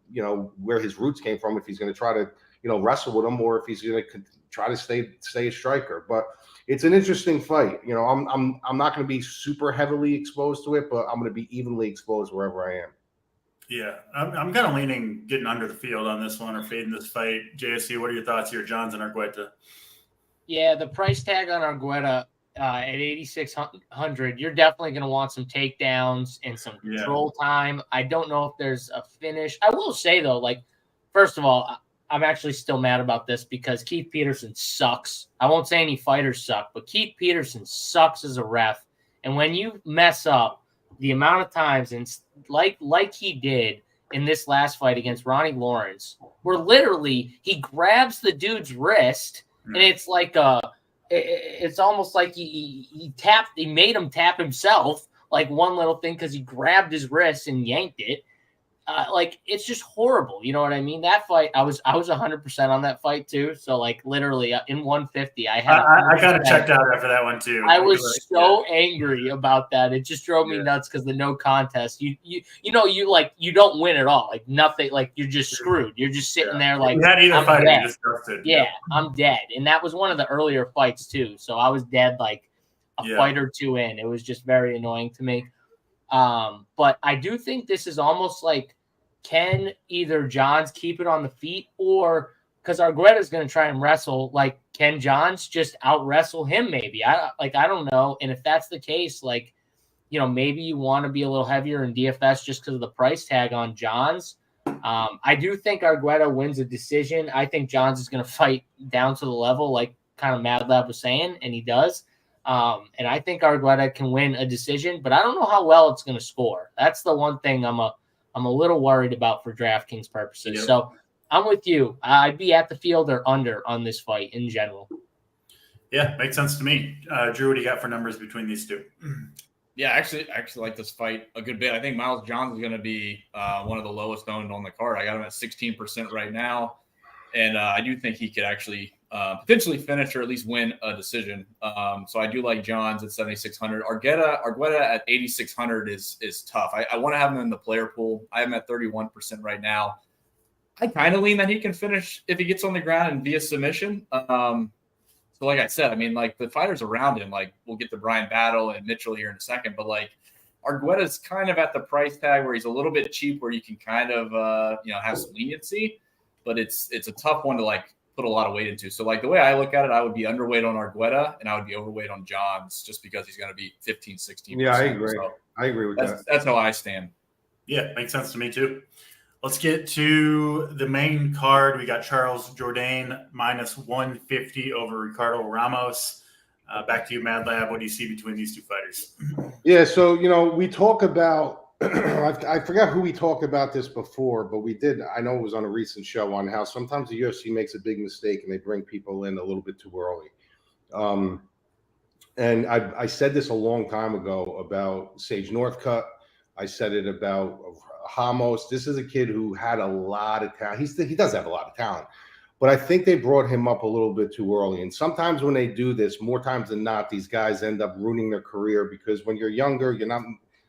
where his roots came from, if he's going to try to, wrestle with him, or if he's going to try to stay a striker. But it's an interesting fight. I'm not going to be super heavily exposed to it, but I'm going to be evenly exposed wherever I am. Yeah, I'm kind of leaning getting under the field on this one or fading this fight. JSC, what are your thoughts here, Johns and Argueta? Yeah, the price tag on Argueta at 8,600, you're definitely going to want some takedowns and some control time. I don't know if there's a finish. I will say, though, first of all, I'm actually still mad about this because Keith Peterson sucks. I won't say any fighters suck, but Keith Peterson sucks as a ref. And when you mess up the amount of times, and like he did in this last fight against Ronnie Lawrence, where literally he grabs the dude's wrist, and it's like it's almost like he made him tap himself, like one little thing, because he grabbed his wrist and yanked it. It's just horrible. You know what I mean? That fight, I was 100% on that fight too. So literally in 150, I kind of checked out after that one too. I was so angry about that. It just drove me nuts because the no contest. You don't win at all. Nothing. You're just screwed. You're just sitting there you had either fight, you just dusted. Yeah, I'm dead. And that was one of the earlier fights too. So I was dead a fight or two in. It was just very annoying to me. But I do think this is almost can either Johns keep it on the feet, or because Argueta is going to try and wrestle, can Johns just out wrestle him? Maybe I don't know. And if that's the case, maybe you want to be a little heavier in DFS just because of the price tag on Johns. I do think Argueta wins a decision. I think Johns is going to fight down to the level, kind of Mad Lab was saying, and he does. And I think Argueta can win a decision, but I don't know how well it's going to score. That's the one thing I'm a little worried about for DraftKings purposes. Yep. So I'm with you. I'd be at the field or under on this fight in general. Yeah, makes sense to me. Drew, what do you got for numbers between these two? Yeah, I actually like this fight a good bit. I think Miles Johns is going to be one of the lowest owned on the card. I got him at 16% right now, and I do think he could actually potentially finish or at least win a decision. So I do like Johns at 7,600. Argueta at 8,600 is tough. I want to have him in the player pool. I have him at 31% right now. I kind of lean that he can finish if he gets on the ground and via submission. So like I said, I mean, like the fighters around him, like we'll get to Brian Battle and Mitchell here in a second, but like Argueta's kind of at the price tag where he's a little bit cheap, where you can kind of, have some leniency, but it's a tough one to like put a lot of weight into. So like the way I look at it, I would be underweight on Argueta and I would be overweight on Johns just because he's going to be 15, 16%. Yeah, I agree. So I agree with that. That's how I stand. Yeah, makes sense to me too. Let's get to the main card. We got Charles Jourdain minus 150 over Ricardo Ramos. Back to you, Mad Lab. What do you see between these two fighters? Yeah, so, we talk about I forgot who we talked about this before, but we did. I know it was on a recent show on how sometimes the UFC makes a big mistake and they bring people in a little bit too early. And I said this a long time ago about Sage Northcutt. I said it about Ramos. This is a kid who had a lot of talent. He does have a lot of talent, but I think they brought him up a little bit too early. And sometimes when they do this, more times than not, these guys end up ruining their career because when you're younger, you're not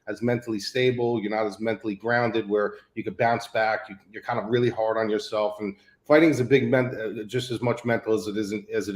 as mentally stable, you're not as mentally grounded where you could bounce back. You're kind of really hard on yourself. And fighting is a big just as much mental as it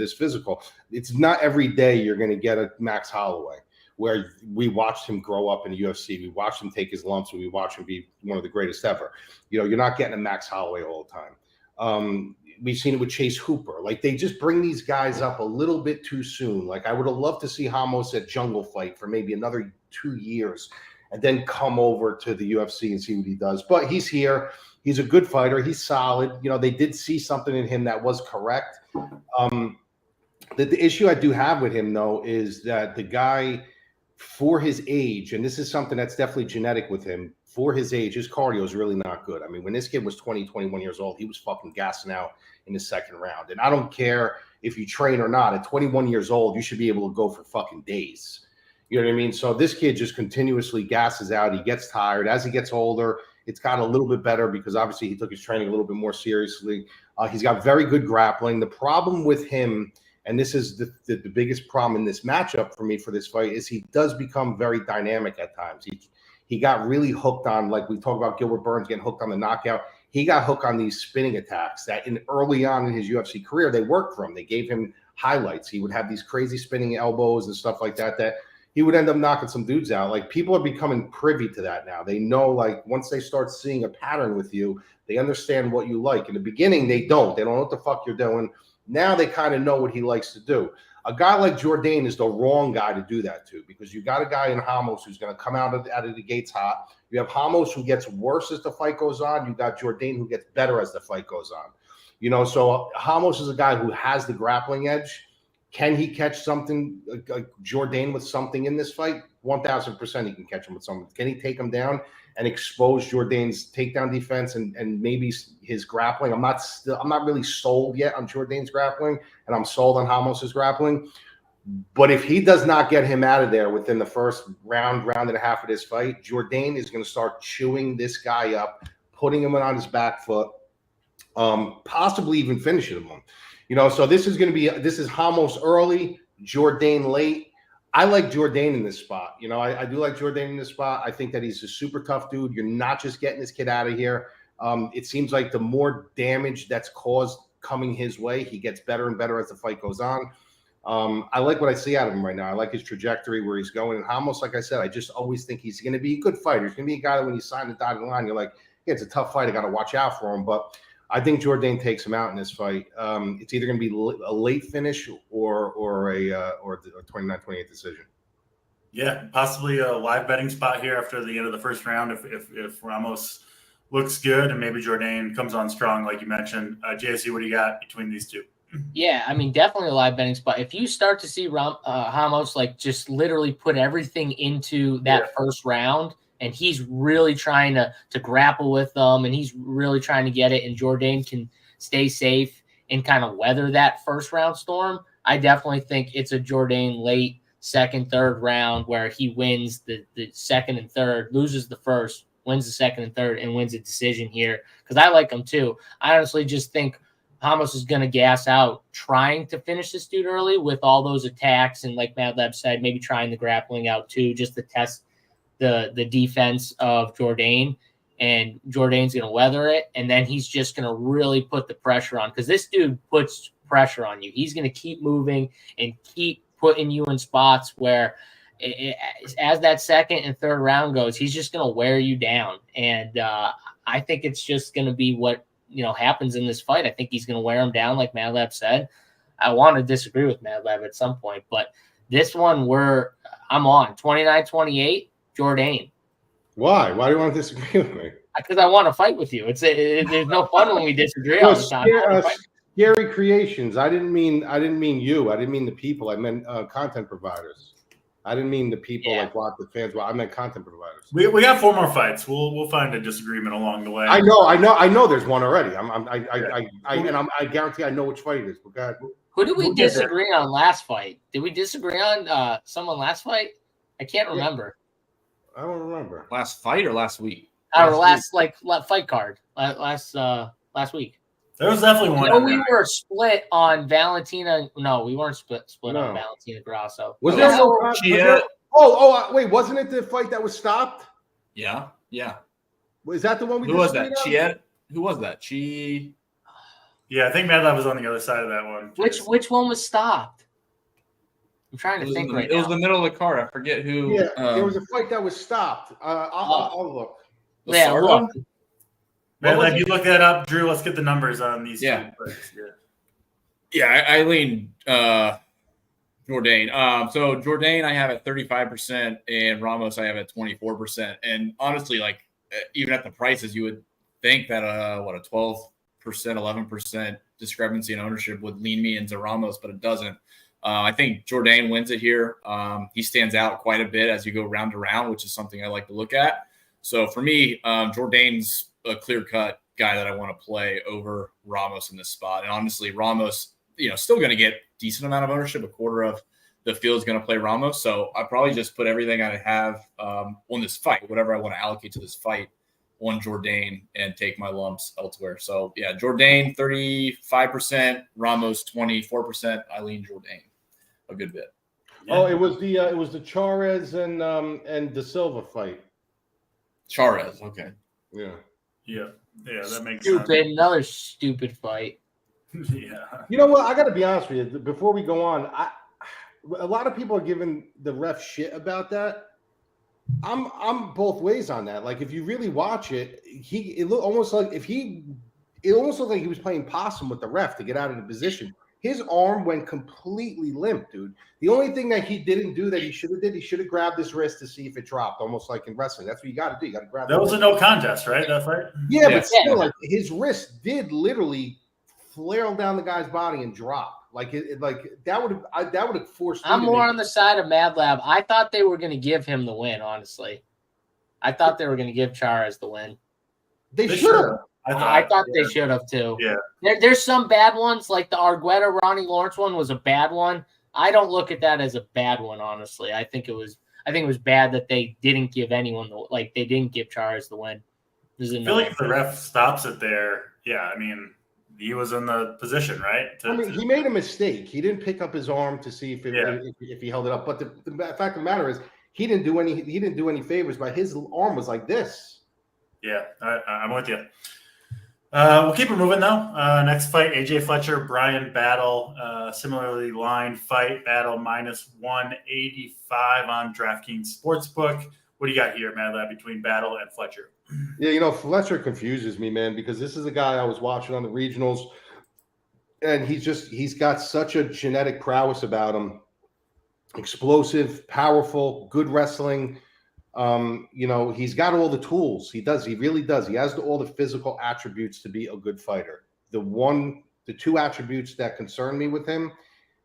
is physical. It's not every day you're going to get a Max Holloway, where we watched him grow up in the UFC. We watched him take his lumps, and we watched him be one of the greatest ever. You're not getting a Max Holloway all the time. We've seen it with Chase Hooper. Like, they just bring these guys up a little bit too soon. Like, I would have loved to see Ramos at Jungle Fight for maybe another 2 years and then come over to the UFC and see what he does. But he's here. He's a good fighter. He's solid. They did see something in him that was correct. The issue I do have with him, though, is that the guy, for his age, and this is something that's definitely genetic with him, for his age, his cardio is really not good. I mean, when this kid was 20, 21 years old, he was fucking gassing out in the second round. And I don't care if you train or not. At 21 years old, you should be able to go for fucking days. You know what I mean? So this kid just continuously gasses out. He gets tired. As he gets older, it's got a little bit better because obviously he took his training a little bit more seriously. He's got very good grappling. The problem with him, and this is the biggest problem in this matchup for me for this fight, is he does become very dynamic at times. He got really hooked on, like we talked about Gilbert Burns getting hooked on the knockout. He got hooked on these spinning attacks that early on in his UFC career, they worked for him. They gave him highlights. He would have these crazy spinning elbows and stuff like that he would end up knocking some dudes out. Like, people are becoming privy to that now. They know, like, once they start seeing a pattern with you, they understand what you like. In the beginning, they don't. They don't know what the fuck you're doing. Now they kind of know what he likes to do. A guy like Jourdain is the wrong guy to do that to, because you got a guy in Ramos who's going to come out of the gates hot. You have Ramos who gets worse as the fight goes on. You got Jourdain who gets better as the fight goes on. So Ramos is a guy who has the grappling edge. Can he catch something like Jourdain with something in this fight? 1,000% he can catch him with something. Can he take him down and expose Jourdain's takedown defense and maybe his grappling? I'm not really sold yet on Jourdain's grappling, and I'm sold on Ramos's grappling. But if he does not get him out of there within the first round and a half of this fight, Jourdain is going to start chewing this guy up, putting him on his back foot, possibly even finishing him. So this is Ramos early, Jourdain late. I like Jourdain in this spot. I do like Jourdain in this spot. I think that he's a super tough dude. You're not just getting this kid out of here. It seems like the more damage that's caused coming his way, he gets better and better as the fight goes on. I like what I see out of him right now. I like his trajectory, where he's going. And Ramos, like I said, I just always think he's going to be a good fighter. He's going to be a guy that when you sign the dotted line, you're like, yeah, it's a tough fight. I got to watch out for him. But I think Jourdain takes him out in this fight. It's either going to be a late finish or a 29-28 decision. Yeah, possibly a live betting spot here after the end of the first round if Ramos looks good and maybe Jourdain comes on strong, like you mentioned. JSU, what do you got between these two? Yeah, I mean, definitely a live betting spot. If you start to see Ramos like just literally put everything into that first round, and he's really trying to grapple with them, and he's really trying to get it, and Jourdain can stay safe and kind of weather that first round storm, I definitely think it's a Jourdain late second, third round where he wins the second and third, loses the first, wins the second and third, and wins a decision here. Because I like him too. I honestly just think Ramos is going to gas out trying to finish this dude early with all those attacks. And like Mad Lab said, maybe trying the grappling out too, just to test the defense of Jourdain. And Jourdain's going to weather it. And then he's just going to really put the pressure on, because this dude puts pressure on you. He's going to keep moving and keep putting you in spots where as that second and third round goes, he's just going to wear you down. And I think it's just going to be what, happens in this fight. I think he's going to wear him down, like Mad Lab said. I want to disagree with Mad Lab at some point, but this one I'm on 29-28, Jourdain. Why? Why do you want to disagree with me? Because I want to fight with you. There's no fun when we disagree all the time. Scary creations. I didn't mean you. I didn't mean the people. I meant content providers. I didn't mean the people like what the fans. Well, I meant content providers. We got 4 more fights. We'll find a disagreement along the way. I know. There's one already. I guarantee I know which fight it is. But God, who did we disagree on last fight? Did we disagree on someone last fight? I can't remember. I don't remember. Last fight or last week? Last fight card last week. There was definitely one. No, we were split on Valentina. No, we weren't split on Valentina Grasso. Was there no? Wait, wasn't it the fight that was stopped? Yeah. Was that the one we? Who was that? Who was that? Yeah, I think Mad Lab was on the other side of that one. Which one was stopped? I'm trying to think right now. It was the middle of the card. I forget who. Yeah, there was a fight that was stopped. I'll look. Yeah, look. Mad Lab, you look that up, Drew. Let's get the numbers on these. Yeah. Two fights. Yeah, I lean Jourdain. So Jourdain I have at 35%, and Ramos I have at 24%. And honestly, like even at the prices, you would think that a 12%, 11% discrepancy in ownership would lean me into Ramos, but it doesn't. I think Jourdain wins it here. He stands out quite a bit as you go round to round, which is something I like to look at. So for me, Jourdain's a clear-cut guy that I want to play over Ramos in this spot. And honestly, Ramos, still going to get decent amount of ownership. A quarter of the field is going to play Ramos. So I probably just put everything I have on this fight, whatever I want to allocate to this fight, on Jourdain and take my lumps elsewhere. So yeah, Jourdain 35%, Ramos 24%. I lean Jourdain a good bit. Yeah. Oh, it was the Charez and De Silva fight. Charez, okay. Yeah, that makes sense. Another stupid fight. Yeah. You know what? I got to be honest with you. Before we go on, a lot of people are giving the ref shit about that. I'm both ways on that. Like, if you really watch it, it looked almost like he was playing possum with the ref to get out of the position. His arm went completely limp, dude. The only thing that he didn't do that he should have grabbed his wrist to see if it dropped, almost like in wrestling. That's what you got to do. You got to grab. That was a no contest, right? That fight. Yeah, but still, like his wrist did literally flail down the guy's body and drop. Like that would have forced. I'm more on the side of Mad Lab. I thought they were going to give him the win. Honestly, I thought they were going to give Charez the win. They should have. I thought they should have too. Yeah. There's some bad ones, like the Argueta Ronnie Lawrence one was a bad one. I don't look at that as a bad one, honestly. I think it was bad that they didn't give anyone they didn't give Charez the win. I feel like if the ref stops it there, I mean, he was in the position, right? He made a mistake. He didn't pick up his arm to see if he held it up. But the fact of the matter is, he didn't do any favors. But his arm was like this. Yeah, I'm with you. We'll keep it moving though. Next fight, AJ Fletcher, Brian Battle. Similarly lined fight, Battle -185 on DraftKings Sportsbook. What do you got here, Mad Lab, between Battle and Fletcher? Yeah, Fletcher confuses me, man, because this is a guy I was watching on the regionals, and he's got such a genetic prowess about him. Explosive, powerful, good wrestling. He's got all the tools. He really does. He has all the physical attributes to be a good fighter. The two attributes that concern me with him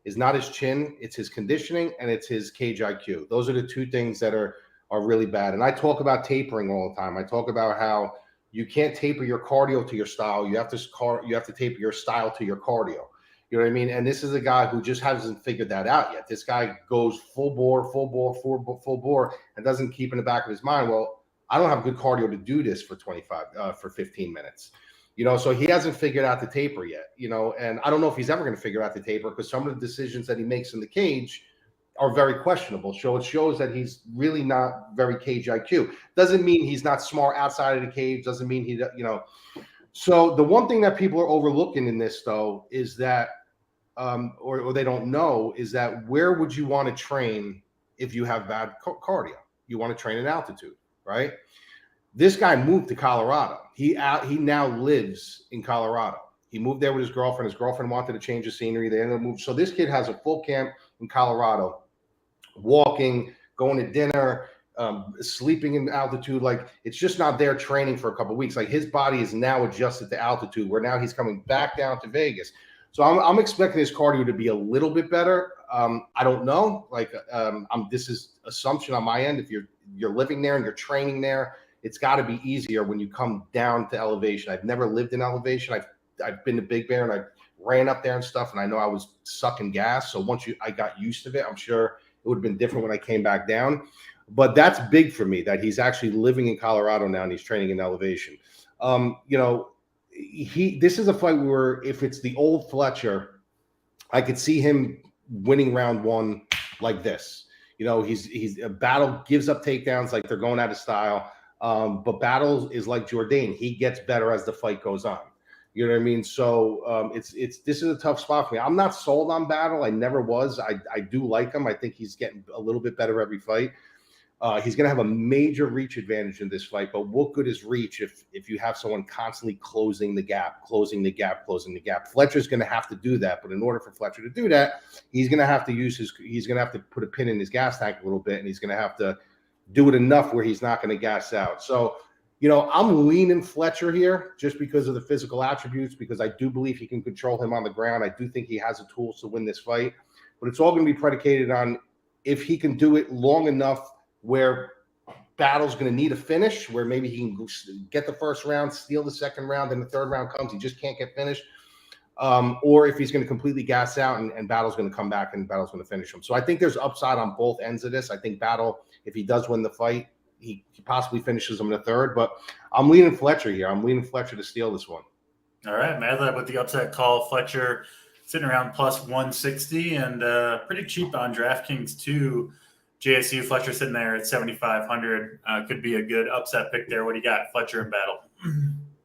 is not his chin, it's his conditioning, and it's his cage IQ. Those are the two things that are really bad. And I talk about tapering all the time. I talk about how you can't taper your cardio to your style. You have to taper your style to your cardio. You know what I mean? And this is a guy who just hasn't figured that out yet. This guy goes full bore, and doesn't keep in the back of his mind, well, I don't have good cardio to do this for 15 minutes. You know, so he hasn't figured out the taper yet, you know, and I don't know if he's ever going to figure out the taper because some of the decisions that he makes in the cage are very questionable. So it shows that he's really not very cage IQ. Doesn't mean he's not smart outside of the cage. Doesn't mean he, you know. So the one thing that people are overlooking in this, though, is that, or they don't know, is that where would you want to train if you have bad cardio? You want to train at altitude, right? This guy moved to Colorado. He now lives in Colorado. He moved there with his girlfriend. His girlfriend wanted to change the scenery. They ended up moving. So this kid has a full camp in Colorado, walking, going to dinner, sleeping in altitude. Like, it's just not there training for a couple of weeks. Like, his body is now adjusted to altitude, where now he's coming back down to Vegas. So I'm expecting his cardio to be a little bit better. I don't know. Like, this is assumption on my end. If you're living there and you're training there, it's got to be easier when you come down to elevation. I've never lived in elevation. I've been to Big Bear and I ran up there and stuff, and I know I was sucking gas. So once I got used to it, I'm sure it would have been different when I came back down. But that's big for me that he's actually living in Colorado now and he's training in elevation. You know, this is a fight where if it's the old Fletcher, I could see him winning round one like this. You know, he's a Battle gives up takedowns like they're going out of style. But Battle is like Jourdain. He gets better as the fight goes on. You know what I mean? So this is a tough spot for me. I'm not sold on Battle. I never was. I do like him. I think he's getting a little bit better every fight. He's going to have a major reach advantage in this fight, but what good is reach if you have someone constantly closing the gap? Fletcher's going to have to do that, but in order for Fletcher to do that, he's going to have to he's going to have to put a pin in his gas tank a little bit, and he's going to have to do it enough where he's not going to gas out. So, you know, I'm leaning Fletcher here just because of the physical attributes, because I do believe he can control him on the ground. I do think he has the tools to win this fight, but it's all going to be predicated on if he can do it long enough where Battle's going to need a finish, where maybe he can get the first round, steal the second round, then the third round comes, he just can't get finished. Or if he's going to completely gas out and Battle's going to come back and Battle's going to finish him. So I think there's upside on both ends of this. I think Battle, if he does win the fight, he possibly finishes him in the third, but I'm leaning Fletcher here. I'm leaning Fletcher to steal this one. All right, Mad Lab with the upset call. Fletcher sitting around plus 160 and pretty cheap on DraftKings too. JSU Fletcher sitting there at 7,500 could be a good upset pick there. What do you got, Fletcher and Battle?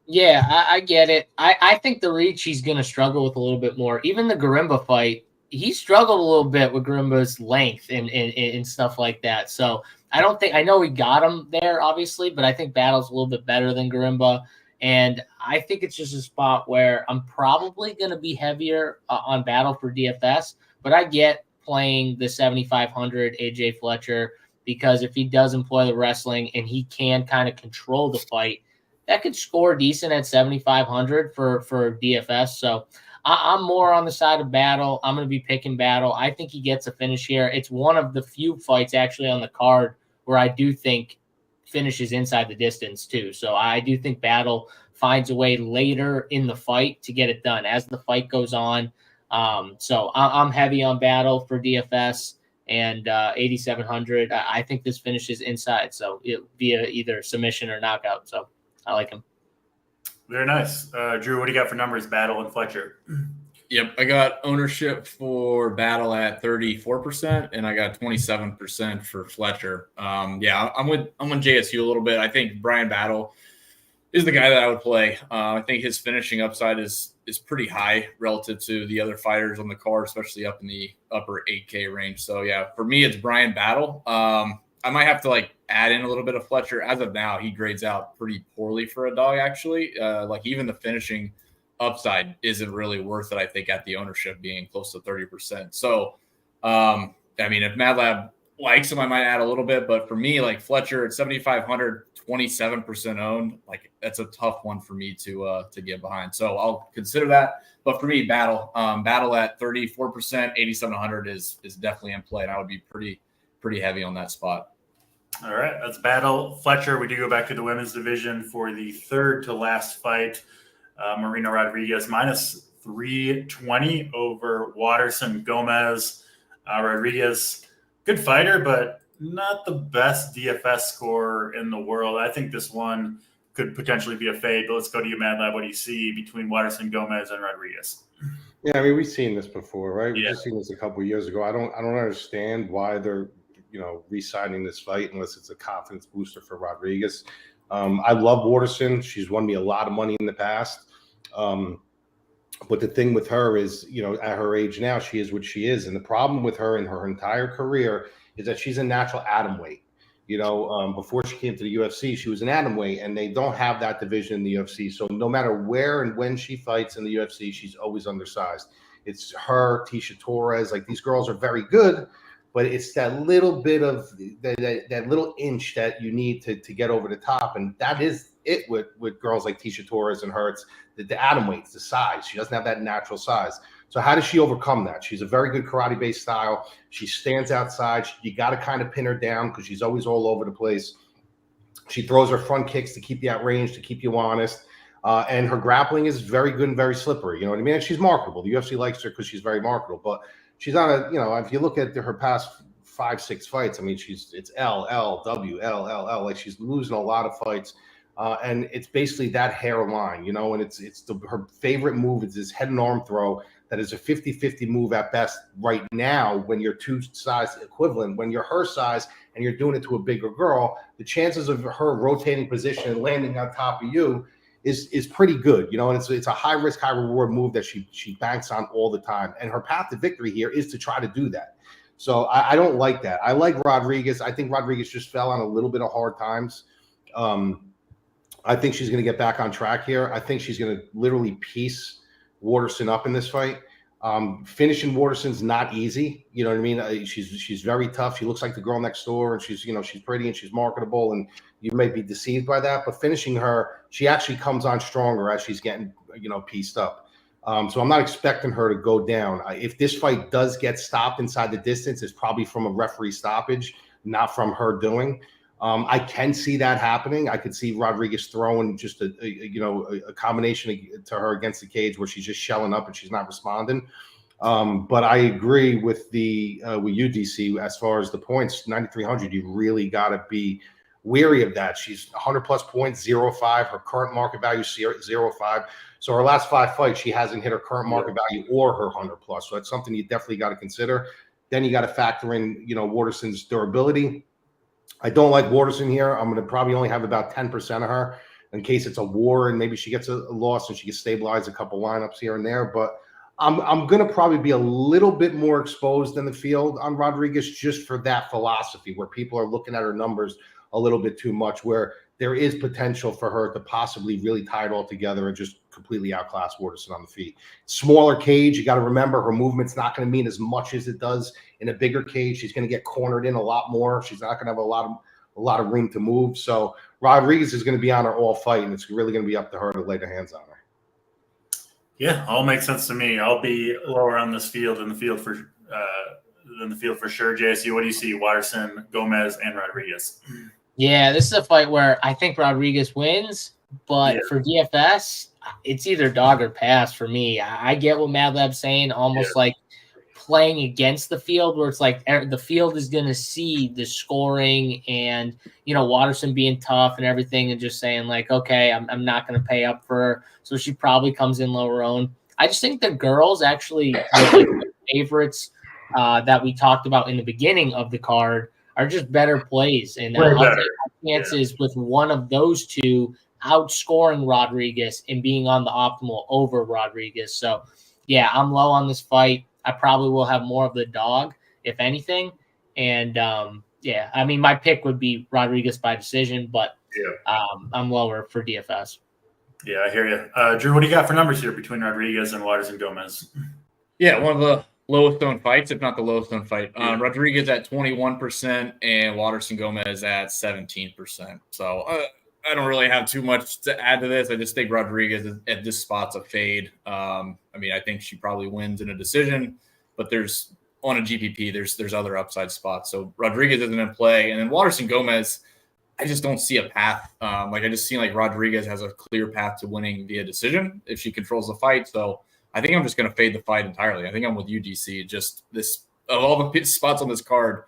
Yeah, I get it. I think the reach he's going to struggle with a little bit more. Even the Garimba fight, he struggled a little bit with Garimba's length and stuff like that. So I know he got him there, obviously, but I think Battle's a little bit better than Garimba. And I think it's just a spot where I'm probably going to be heavier on Battle for DFS, but I get playing the 7,500 AJ Fletcher, because if he does employ the wrestling and he can kind of control the fight, that could score decent at 7,500 for DFS. So I'm more on the side of Battle. I'm going to be picking Battle. I think he gets a finish here. It's one of the few fights actually on the card where I do think finishes inside the distance too. So I do think Battle finds a way later in the fight to get it done as the fight goes on. So I'm heavy on Battle for DFS and 8,700. I think this finishes inside, so it'll be either submission or knockout. So I like him. Very nice. Drew, what do you got for numbers, Battle and Fletcher? Yep, I got ownership for Battle at 34%, and I got 27% for Fletcher. Yeah, I'm with JSU a little bit. I think Brian Battle is the guy that I would play. I think his finishing upside is pretty high relative to the other fighters on the card, especially up in the upper 8K range. So yeah, for me, it's Brian Battle. I might have to add in a little bit of Fletcher. As of now, he grades out pretty poorly for a dog, actually. Even the finishing upside isn't really worth it, I think, at the ownership being close to 30%. So, I mean, if Mad Lab likes him, I might add a little bit. But for me, Fletcher at 7,500, 27% owned, that's a tough one for me to get behind. So I'll consider that. But for me, Battle at 34%, 8,700 is definitely in play, and I would be pretty heavy on that spot. All right, that's Battle. Fletcher, we do go back to the women's division for the third to last fight. Marina Rodriguez minus 320 over Waterson Gomez. Rodriguez, good fighter, but not the best DFS scorer in the world. I think this one could potentially be a fade, but let's go to you, Mad Lab. What do you see between Waterson Gomez and Rodriguez? Yeah, I mean, we've seen this before, right? We've Yeah. just seen this a couple of years ago. I don't understand why they're, re-signing this fight unless it's a confidence booster for Rodriguez. I love Waterson. She's won me a lot of money in the past. But the thing with her is, at her age now, she is what she is. And the problem with her in her entire career is that she's a natural atomweight. Before she came to the UFC, she was an atomweight, and they don't have that division in the UFC. So no matter where and when she fights in the UFC, she's always undersized. It's her, Tisha Torres. Like, these girls are very good, but it's that little bit of that little inch that you need to get over the top. And that is it with girls like Tisha Torres and her. It's the atom weights, the size. She doesn't have that natural size. So how does she overcome that? She's a very good karate-based style. She stands outside. You got to kind of pin her down because she's always all over the place. She throws her front kicks to keep you at range, to keep you honest. And her grappling is very good and very slippery. You know what I mean? And she's marketable. The UFC likes her because she's very marketable. But she's on if you look at her past 5-6 fights, I mean, it's L, L, W, L, L, L. Like, she's losing a lot of fights. And it's basically that hairline, and it's her favorite move is this head and arm throw that is a 50-50 move at best right now when you're two size equivalent. When you're her size and you're doing it to a bigger girl, the chances of her rotating position and landing on top of you is pretty good, and it's a high risk, high reward move that she banks on all the time. And her path to victory here is to try to do that. So I don't like that. I like Rodriguez. I think Rodriguez just fell on a little bit of hard times. I think she's going to get back on track here. I think she's going to literally piece Waterson up in this fight. Finishing Waterson's not easy. You know what I mean? She's very tough. She looks like the girl next door, and she's pretty and she's marketable, and you may be deceived by that. But finishing her, she actually comes on stronger as she's getting pieced up. So I'm not expecting her to go down. If this fight does get stopped inside the distance, it's probably from a referee stoppage, not from her doing. I can see that happening. I could see Rodriguez throwing just a combination to her against the cage where she's just shelling up and she's not responding. But I agree with with UDC as far as the points, 9,300. You really got to be weary of that. She's 100 plus points, 0.5. Her current market value is 0.5. So her last 5 fights, she hasn't hit her current market value or her 100 plus. So that's something you definitely got to consider. Then you got to factor in, Waterson's durability. I don't like Waterson here. I'm going to probably only have about 10% of her in case it's a war and maybe she gets a loss and she can stabilize a couple lineups here and there. But I'm going to probably be a little bit more exposed in the field on Rodriguez just for that philosophy where people are looking at her numbers a little bit too much, where there is potential for her to possibly really tie it all together and just completely outclass Waterson on the feet. Smaller cage, you got to remember her movement's not going to mean as much as it does in a bigger cage. She's going to get cornered in a lot more. She's not going to have a lot of room to move. So Rodriguez is going to be on her all fight, and it's really going to be up to her to lay the hands on her. Yeah, all makes sense to me. I'll be lower on this field in the field for sure. JSU, what do you see? Waterson, Gomez, and Rodriguez. Yeah, this is a fight where I think Rodriguez wins, but for DFS, it's either dog or pass for me. I get what Mad Lab's saying, almost like playing against the field, where it's like the field is going to see the scoring and, Waterson being tough and everything, and just saying like, okay, I'm not going to pay up for her. So she probably comes in lower owned. I just think the girls actually, the favorites that we talked about in the beginning of the card, are just better plays, and I'll take my chances with one of those two outscoring Rodriguez and being on the optimal over Rodriguez. So, yeah, I'm low on this fight. I probably will have more of the dog, if anything. And, I mean, my pick would be Rodriguez by decision, but I'm lower for DFS. Yeah, I hear you. Drew, what do you got for numbers here between Rodriguez and Waterson Gomez? Yeah, one of the lowest owned fights, if not the lowest owned fight. Rodriguez at 21% and Waterson Gomez at 17%. So I don't really have too much to add to this. I just think Rodriguez at this spot's a fade. I mean, I think she probably wins in a decision, but there's on a GPP, there's other upside spots. So Rodriguez isn't in play. And then Waterson Gomez, I just don't see a path. I just see like Rodriguez has a clear path to winning via decision if she controls the fight. So I think I'm just going to fade the fight entirely. I think I'm with UDC. Just this, of all the spots on this card,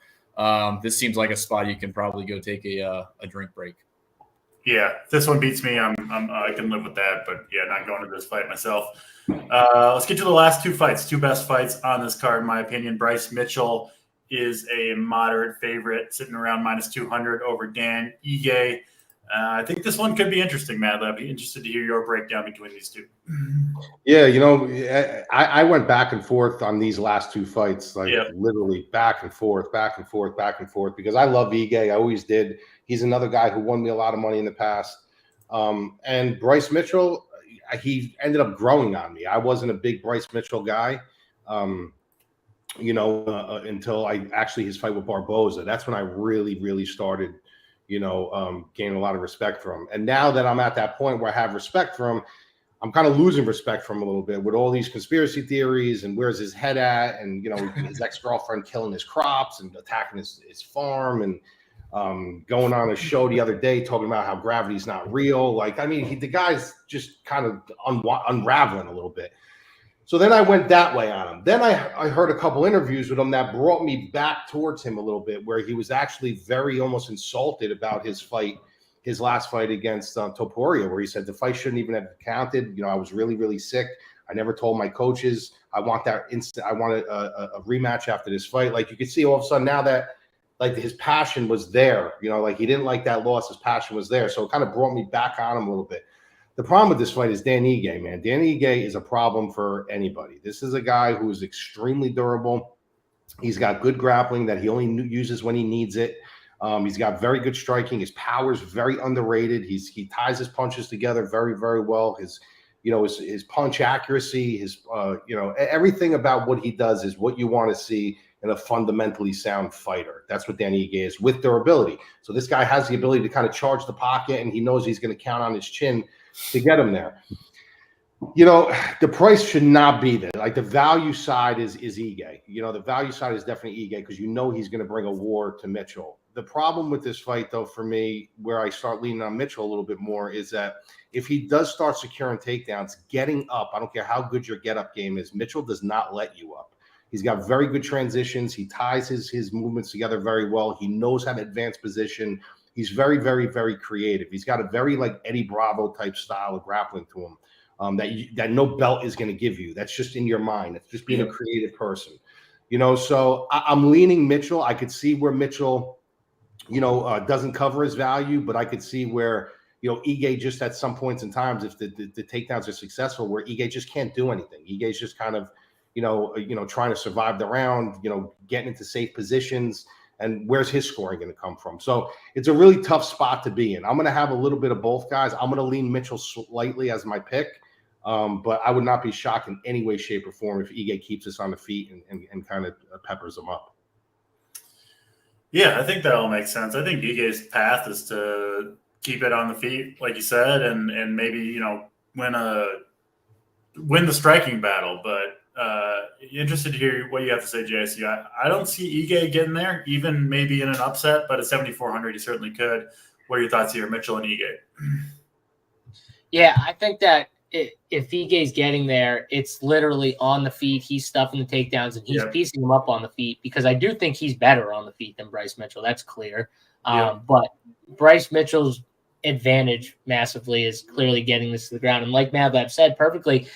this seems like a spot you can probably go take a drink break. Yeah, this one beats me. I can live with that, but yeah, not going to this fight myself. Let's get to the last two fights, two best fights on this card, in my opinion. Bryce Mitchell is a moderate favorite, sitting around minus 200 over Dan Ige. I think this one could be interesting, Matt. I'd be interested to hear your breakdown between these two. Yeah, I went back and forth on these last two fights, literally back and forth, because I love Ige. I always did. He's another guy who won me a lot of money in the past. And Bryce Mitchell, he ended up growing on me. I wasn't a big Bryce Mitchell guy, until his fight with Barboza. That's when I really, really started, gaining a lot of respect for him. And now that I'm at that point where I have respect for him, I'm kind of losing respect for him a little bit with all these conspiracy theories and where's his head at, and his ex-girlfriend killing his crops and attacking his farm, and going on a show the other day talking about how gravity's not real. The guy's just kind of unraveling a little bit. So then I went that way on him. Then I heard a couple interviews with him that brought me back towards him a little bit, where he was actually very almost insulted about his last fight against Topuria, where he said the fight shouldn't even have counted. I was really, really sick. I never told my coaches I want that instant. I wanted a rematch after this fight. You could see all of a sudden now that his passion was there. He didn't like that loss. His passion was there. So it kind of brought me back on him a little bit. The problem with this fight is Dan Ige, man. Dan Ige is a problem for anybody. This is a guy who is extremely durable. He's got good grappling that he only uses when he needs it. He's got very good striking. His power is very underrated. He ties his punches together very, very well. His punch accuracy, everything about what he does is what you want to see in a fundamentally sound fighter. That's what Dan Ige is, with durability. So this guy has the ability to kind of charge the pocket, and he knows he's going to count on his chin to get him there. The price should not be there. The value side is Ige. The value side is definitely Ige, because he's going to bring a war to Mitchell. The problem with this fight, though, for me, where I start leaning on Mitchell a little bit more, is that if he does start securing takedowns, getting up, I don't care how good your get-up game is, Mitchell does not let you up. He's got very good transitions. He ties his movements together very well. He knows how to advance position. He's very, very, very creative. He's got a very Eddie Bravo type style of grappling to him that no belt is going to give you. That's just in your mind. It's just being a creative person. So I'm leaning Mitchell. I could see where Mitchell, doesn't cover his value, but I could see where, Ige just at some points in times, if the takedowns are successful, where Ige just can't do anything. Ige's just kind of, trying to survive the round, getting into safe positions. And where's his scoring going to come from? So it's a really tough spot to be in. I'm going to have a little bit of both guys. I'm going to lean Mitchell slightly as my pick, but I would not be shocked in any way, shape, or form if Ige keeps us on the feet and kind of peppers them up. Yeah, I think that all makes sense. I think Ige's path is to keep it on the feet, like you said, and maybe win the striking battle. But interested to hear what you have to say, JC. I don't see Ige getting there, even maybe in an upset, but at 7,400, he certainly could. What are your thoughts here, Mitchell and Ige? Yeah, I think that if Ige's getting there, it's literally on the feet. He's stuffing the takedowns, and he's piecing them up on the feet, because I do think he's better on the feet than Bryce Mitchell. That's clear. But Bryce Mitchell's advantage massively is clearly getting this to the ground. And like Madlab said perfectly,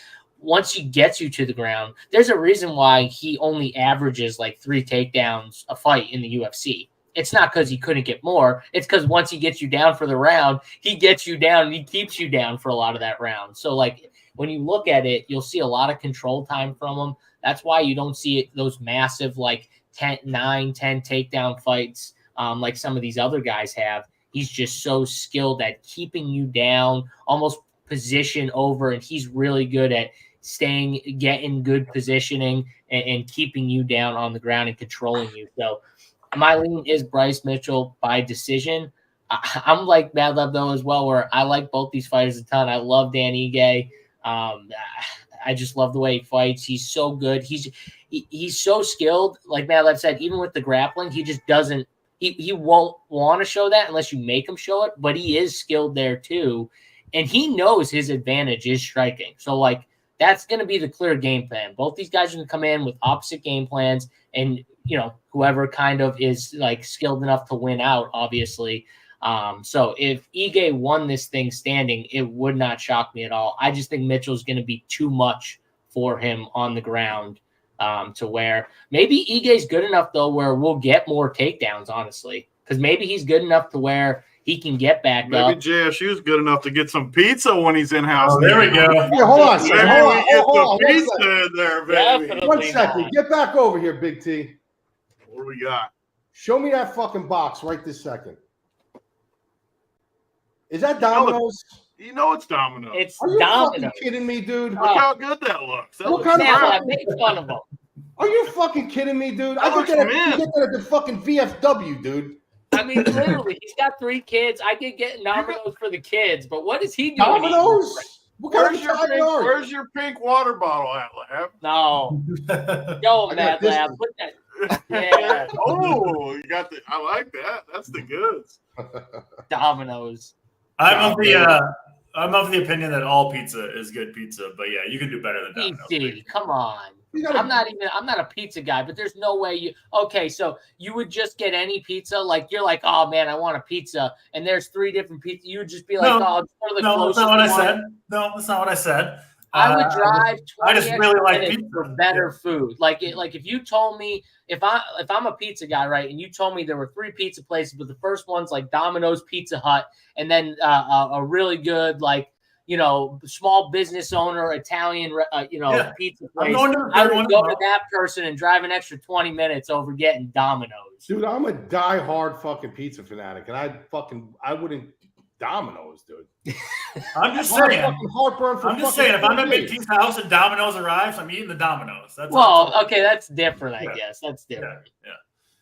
once he gets you to the ground, there's a reason why he only averages 3 takedowns a fight in the UFC. It's not because he couldn't get more. It's because once he gets you down for the round, he gets you down and he keeps you down for a lot of that round. So when you look at it, you'll see a lot of control time from him. That's why you don't see those massive 10 takedown fights like some of these other guys have. He's just so skilled at keeping you down, almost position over, and he's really good at getting good positioning and keeping you down on the ground and controlling you. So my lean is Bryce Mitchell by decision. I'm like Madlab though as well, where I like both these fighters a ton. I love Dan Ige. I just love the way he fights. He's so good. He's so skilled. Like Madlab said, even with the grappling, he just doesn't. He won't want to show that unless you make him show it. But he is skilled there too, and he knows his advantage is striking. So that's going to be the clear game plan. Both these guys are going to come in with opposite game plans, and whoever kind of is like skilled enough to win out, obviously. So if Ige won this thing standing, it would not shock me at all. I just think Mitchell's going to be too much for him on the ground, to where maybe Ige's good enough though where we'll get more takedowns, honestly, because maybe he's good enough to where he can get back up. Maybe JSU's good enough to get some pizza when he's in house. Oh, there we go. Yeah, hold on. Maybe we get some pizza in there, baby. Definitely. One second. Get back over here, Big T. What do we got? Show me that fucking box right this second. Is that Domino's? You know it's Domino's. It's Are you Domino's. fucking kidding me, dude? Look how good that looks. That What looks kind of- crap. Yeah, make fun of him. Are you fucking kidding me, dude? I looks get that mint. at the fucking VFW, dude. I mean, literally, he's got 3 kids. I could get Domino's for the kids, but what is he doing? Domino's? What kind Where's of your, Italian pink, are you? where's your pink water bottle at, Lab? No. I Yo, got Mad this Lab. one. Put that. Yeah. Oh, you got the. I like that. That's the goods. Domino's. I'm of the opinion that all pizza is good pizza, but yeah, you can do better than Domino's. PC, come on. You gotta- I'm not a pizza guy, but there's no way you. Okay, so you would just get any pizza, like you're like, oh man, I want a pizza, and there's 3 different pizzas. You would just be like, No, oh, just go to the No, that's closest not what I one. said. No, that's not what I said. I would drive 20 I just extra really like minutes pizza. for better food. Like if you told me if I'm a pizza guy, right, and you told me there were 3 pizza places, but the first one's like Domino's, Pizza Hut, and then a really good small business owner Italian pizza I'm place, going to the I third would one go tomorrow. to that person and drive an extra 20 minutes over getting Domino's. Dude, I'm a die-hard fucking pizza fanatic, and I wouldn't Domino's, dude. I'm just I have saying. fucking heartburn for I'm just fucking saying, if I'm at 3 Big days. T's house and Domino's arrives, I'm eating the Domino's. That's Well, okay, that's different, I Yeah. guess. That's different. Yeah.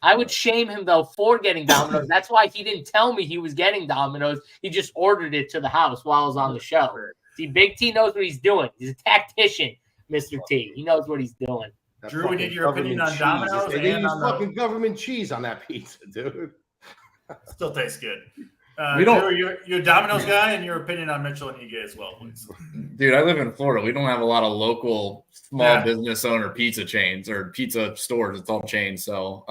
I would shame him though for getting Domino's. That's why he didn't tell me he was getting Domino's. He just ordered it to the house while I was on the show. See, Big T knows what he's doing. He's a tactician, Mr. T. He knows what he's doing. That Drew, we fucking need your opinion on government Domino's cheese. They and use on the- fucking government cheese on that pizza, dude. Still tastes good. We don't- Drew, you're a Domino's guy, and your opinion on Mitchell and Ige as well, please. Dude, I live in Florida. We don't have a lot of local small Yeah. business owner pizza chains or pizza stores. It's all chains. So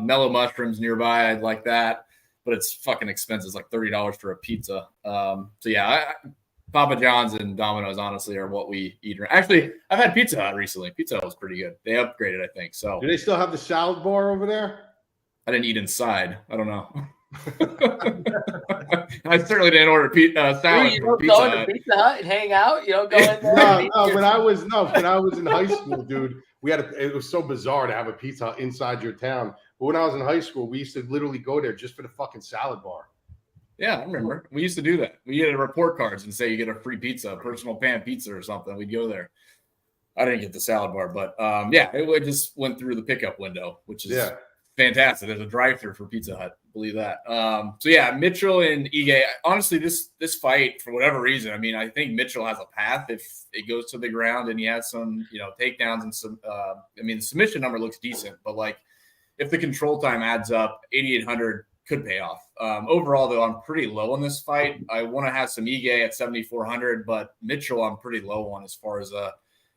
Mellow Mushrooms nearby, I'd like that. But it's fucking expensive. It's like $30 for a pizza. So yeah, Papa John's and Domino's honestly are what we eat. Actually, I've had Pizza Hut recently. Pizza Hut was pretty good. They upgraded, I think. So Do they still have the salad bar over there? I didn't eat inside. I don't know. I certainly didn't order salad You from don't Pizza go into Hut. Pizza Hut and hang out? You don't go in there? and No, eat no, your- when I was in high school, dude, it was so bizarre to have a Pizza Hut inside your town. But when I was in high school, we used to literally go there just for the fucking salad bar. Yeah, I remember. We used to do that. We get report cards and say you get a free pizza, personal pan pizza or something. We'd go there. I didn't get the salad bar, but yeah, it just went through the pickup window, which is fantastic. There's a drive-through for Pizza Hut. Believe that. So yeah, Mitchell and Ige. Honestly, this fight, for whatever reason, I mean, I think Mitchell has a path if it goes to the ground and he has some, takedowns and some. I mean, the submission number looks decent, but like if the control time adds up, 8,800 could pay off. Overall, though, I'm pretty low on this fight. I want to have some Ige at 7,400, but Mitchell, I'm pretty low on as far as a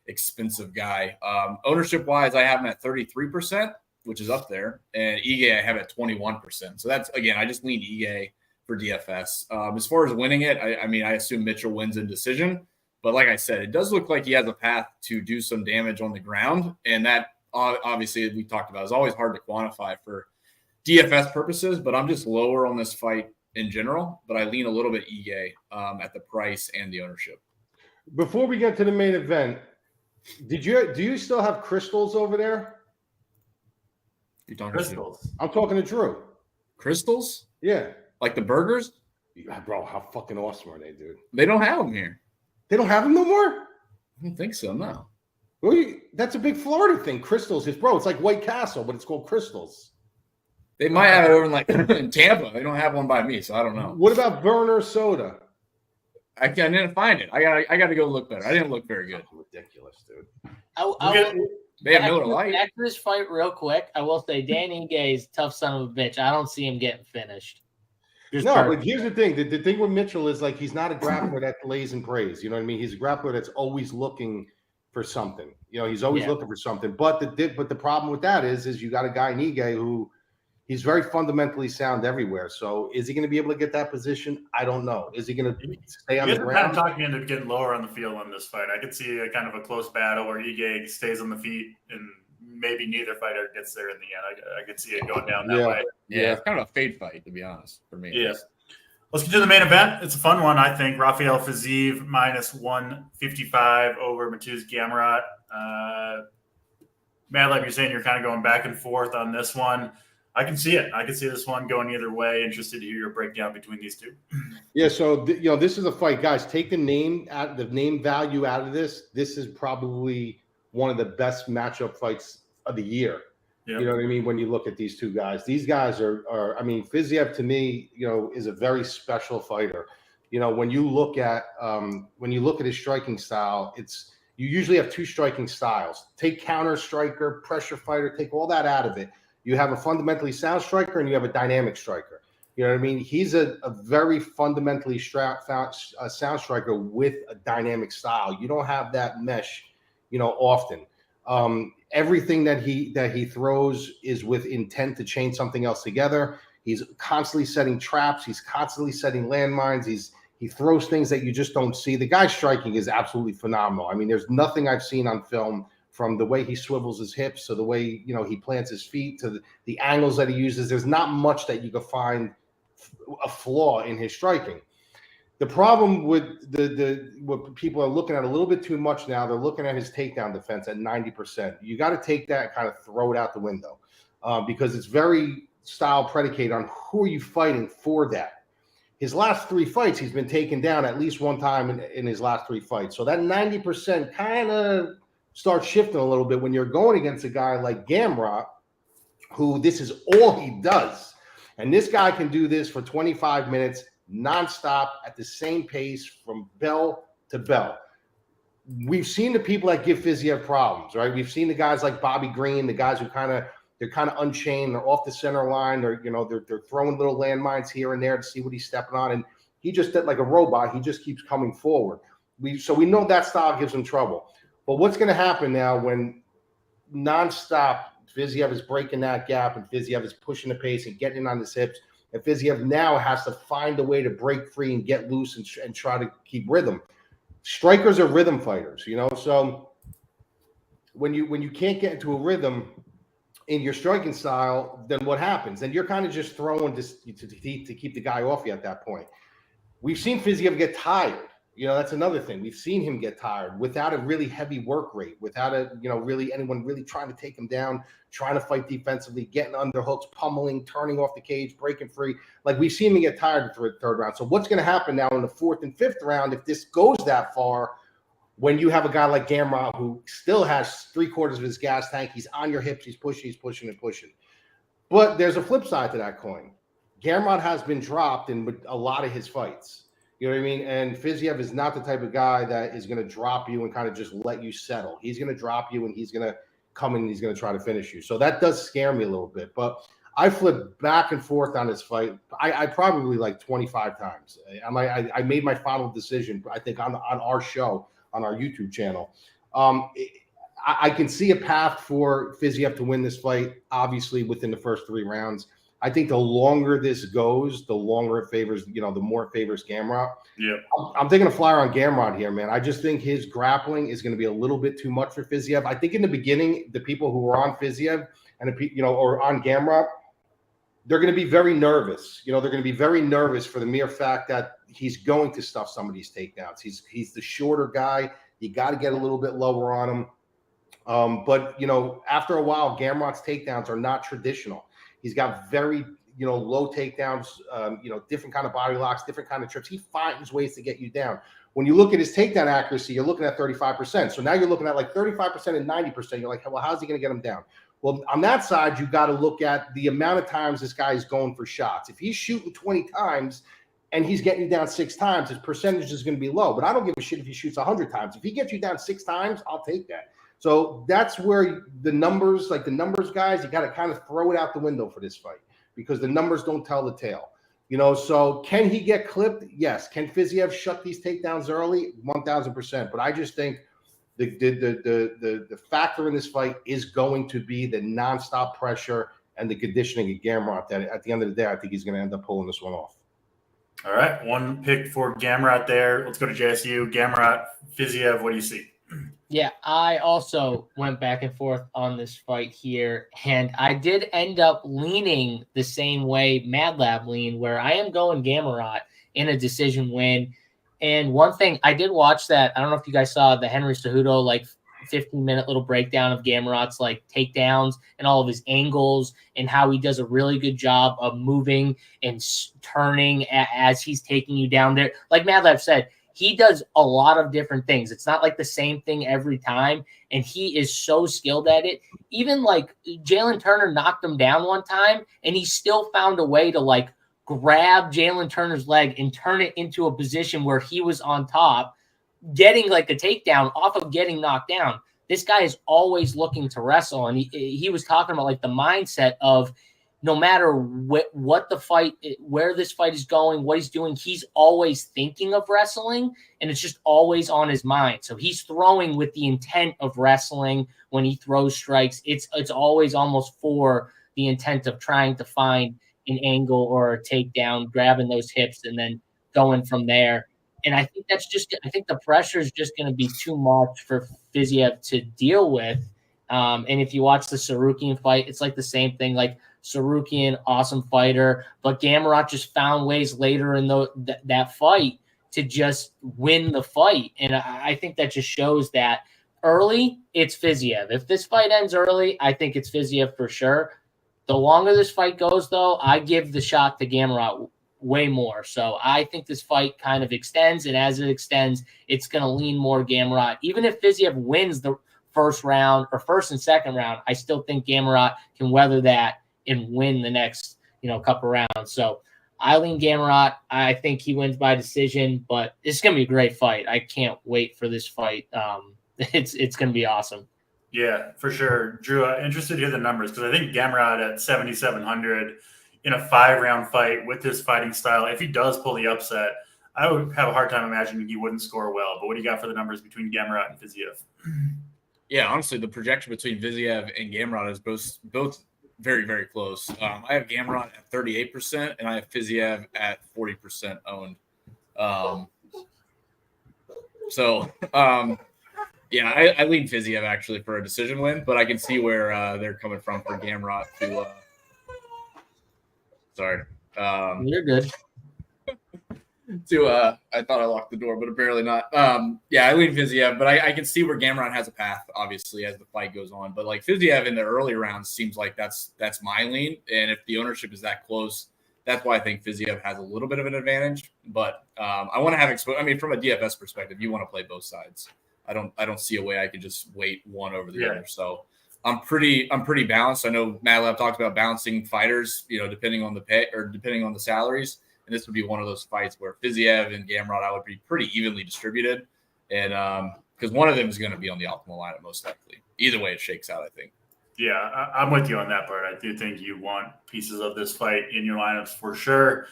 expensive guy. Ownership wise, I have him at 33%, which is up there, and Ige I have at 21%. So that's, again, I just lean Ige for DFS. As far as winning it, I mean, I assume Mitchell wins in decision, but like I said, it does look like he has a path to do some damage on the ground, and that obviously we talked about is always hard to quantify for DFS purposes, but I'm just lower on this fight in general, but I lean a little bit Ige at the price and the ownership. Before we get to the main event, do you still have crystals over there? You talking Crystals. I'm talking to Drew. Crystals? Yeah. Like the burgers? Yeah, bro, how fucking awesome are they, dude? They don't have them here. They don't have them no more? I don't think so, no. Well, that's a big Florida thing. Crystals is, bro, it's like White Castle, but it's called crystals. They might have it over in Tampa. They don't have one by me, so I don't know. What about Burner soda? I didn't find it. I got to go look better. I didn't look very good. Ridiculous, dude. They have Miller Lite. Back to this fight real quick. I will say Dan Ige is a tough son of a bitch. I don't see him getting finished. But here's the thing. The thing with Mitchell is like he's not a grappler that lays in praise. You know what I mean? He's a grappler that's always looking for something. He's always looking for something. But the problem with that is you got a guy in Ige who he's very fundamentally sound everywhere. So is he going to be able to get that position? I don't know. Is he going to stay on the ground? Kind of talking into getting lower on the field on this fight. I could see a kind of a close battle where Ige stays on the feet and maybe neither fighter gets there in the end. I could see it going down that way. Yeah, it's kind of a fade fight, to be honest, for me. Yeah. Let's get to the main event. It's a fun one, I think. Rafael Fiziev minus 155 over Mateusz Gamrot. Madlab, you're saying you're kind of going back and forth on this one. I can see it. I can see this one going either way. Interested to hear your breakdown between these two. Yeah, so this is a fight, guys. Take the name value out of this. This is probably one of the best matchup fights of the year. Yep. You know what I mean? When you look at these two guys, these guys are I mean, Fiziev to me, is a very special fighter. When you look at his striking style, you usually have two striking styles. Take counter striker, pressure fighter, take all that out of it. You have a fundamentally sound striker and you have a dynamic striker. You know what I mean? He's a very fundamentally sound striker with a dynamic style. You don't have that mesh, often. Everything that he throws is with intent to chain something else together. He's constantly setting traps. He's constantly setting landmines. He throws things that you just don't see. The guy's striking is absolutely phenomenal. I mean, there's nothing I've seen on film, from the way he swivels his hips to the way, he plants his feet to the angles that he uses. There's not much that you can find a flaw in his striking. The problem with what people are looking at a little bit too much now, they're looking at his takedown defense at 90%. You got to take that and kind of throw it out the window because it's very style predicated on who are you fighting for that. His last 3 fights, he's been taken down at least one time in his last 3 fights. So that 90% kind of starts shifting a little bit when you're going against a guy like Gamrot, who this is all he does. And this guy can do this for 25 minutes nonstop at the same pace from bell to bell. We've seen the people that give Fiziev problems, right? We've seen the guys like Bobby Green, the guys who they're kind of unchained, they're off the center line, they're throwing little landmines here and there to see what he's stepping on, and he just like a robot, he just keeps coming forward. So we know that style gives him trouble. But what's going to happen now when nonstop Fiziev is breaking that gap and Fiziev is pushing the pace and getting on his hips, and Fiziev now has to find a way to break free and get loose and try to keep rhythm. Strikers are rhythm fighters, So when you can't get into a rhythm in your striking style, then what happens? Then you're kind of just throwing to keep the guy off you at that point. We've seen Fiziev get tired. That's another thing. We've seen him get tired without a really heavy work rate, without really anyone really trying to take him down, trying to fight defensively, getting underhooks, pummeling, turning off the cage, breaking free. Like we've seen him get tired in the third round. So what's going to happen now in the 4th and 5th round if this goes that far? When you have a guy like Gamrot who still has 3/4 of his gas tank, he's on your hips, he's pushing. But there's a flip side to that coin. Gamrot has been dropped in a lot of his fights. You know what I mean? And Fiziev is not the type of guy that is going to drop you and kind of just let you settle. He's going to drop you and he's going to come in and he's going to try to finish you. So that does scare me a little bit. But I flipped back and forth on this fight. I probably like 25 times. I made my final decision, I think, on our show, on our YouTube channel. I can see a path for Fiziev to win this fight, obviously, within the first 3 rounds. I think the longer this goes, the longer it favors, the more it favors Gamrot. Yeah. I'm taking a flyer on Gamrot here, man. I just think his grappling is going to be a little bit too much for Fiziev. I think in the beginning, the people who were on Fiziev or on Gamrot, they're going to be very nervous. They're going to be very nervous for the mere fact that he's going to stuff some of these takedowns. He's the shorter guy. You got to get a little bit lower on him. But after a while, Gamrot's takedowns are not traditional. He's got very, low takedowns, different kind of body locks, different kind of trips. He finds ways to get you down. When you look at his takedown accuracy, you're looking at 35%. So now you're looking at like 35% and 90%. You're like, well, how's he going to get him down? Well, on that side, you got to look at the amount of times this guy is going for shots. If he's shooting 20 times and he's getting you down 6 times, his percentage is going to be low. But I don't give a shit if he shoots 100 times. If he gets you down 6 times, I'll take that. So that's where the numbers guys, you got to kind of throw it out the window for this fight because the numbers don't tell the tale. So can he get clipped? Yes. Can Fiziev shut these takedowns early? 1,000%. But I just think The factor in this fight is going to be the nonstop pressure and the conditioning of Gamrot. That at the end of the day, I think he's going to end up pulling this one off. All right, one pick for Gamrot there. Let's go to JSU. Gamrot, Fiziev, what do you see? Yeah, I also went back and forth on this fight here, and I did end up leaning the same way Mad Lab leaned, where I am going Gamrot in a decision win. And one thing, I did watch that. I don't know if you guys saw the Henry Cejudo 15-minute little breakdown of Gamrot's takedowns and all of his angles and how he does a really good job of moving and turning as he's taking you down there. Like Mad Lab said, he does a lot of different things. It's not the same thing every time, and he is so skilled at it. Even Jalen Turner knocked him down one time, and he still found a way to grab Jalen Turner's leg and turn it into a position where he was on top, getting a takedown off of getting knocked down. This guy is always looking to wrestle, and he was talking about the mindset of no matter what the fight, where this fight is going, what he's doing, he's always thinking of wrestling, and it's just always on his mind. So he's throwing with the intent of wrestling when he throws strikes. It's always almost for the intent of trying to find an angle or a takedown, grabbing those hips, and then going from there. And I think I think the pressure is just going to be too much for Fiziev to deal with. And if you watch the Surabian fight, it's the same thing. Surabian, awesome fighter, but Gamrot just found ways later in that fight to just win the fight. And I think that just shows that early, it's Fiziev. If this fight ends early, I think it's Fiziev for sure. The longer this fight goes, though, I give the shot to Gamrot way more. So I think this fight kind of extends, and as it extends, it's going to lean more Gamrot. Even if Fiziev wins the first round or first and second round, I still think Gamrot can weather that and win the next, couple rounds. So I lean Gamrot. I think he wins by decision, but it's going to be a great fight. I can't wait for this fight. It's going to be awesome. Yeah, for sure. Drew, interested to hear the numbers because I think Gamrot at 7,700 in a 5-round fight with his fighting style, if he does pull the upset, I would have a hard time imagining he wouldn't score well. But what do you got for the numbers between Gamrot and Fiziev? Yeah, honestly, the projection between Fiziev and Gamrot is both very, very close. I have Gamrot at 38%, and I have Fiziev at 40% owned. Yeah, I lean Fiziev actually for a decision win, but I can see where they're coming from for Gamrot to. Sorry. You're good. I thought I locked the door, but apparently not. Yeah, I lean Fiziev, but I can see where Gamrot has a path, obviously, as the fight goes on. But Fiziev in the early rounds seems like that's my lean, and if the ownership is that close, that's why I think Fiziev has a little bit of an advantage. But I want to have exposure. I mean, from a DFS perspective, you want to play both sides. I don't see a way I could just weight one over the other. So I'm pretty balanced. I know Mad Lab talked about balancing fighters, depending on the pay or depending on the salaries. And this would be one of those fights where Fiziev and Gamrot, I would be pretty evenly distributed. And because one of them is going to be on the optimal lineup, most likely. Either way it shakes out, I think. Yeah, I'm with you on that part. I do think you want pieces of this fight in your lineups for sure.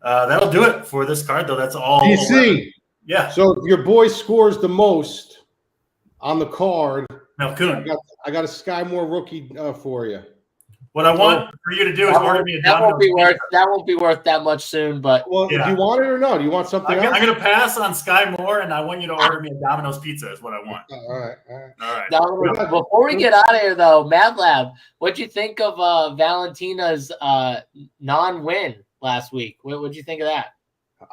That'll do it for this card, though. That's all. DC. Yeah. So if your boy scores the most on the card, Malkoon. I got a Sky Moore rookie for you. What I want for you to do is order me a that Domino's won't be worth that much soon, but do you want it or no? Do you want something else? I'm going to pass on Sky Moore, and I want you to order me a Domino's pizza is what I want. All right. Now, before we get out of here, though, Mad Lab, what'd you think of Valentina's non-win last week? What'd you think of that?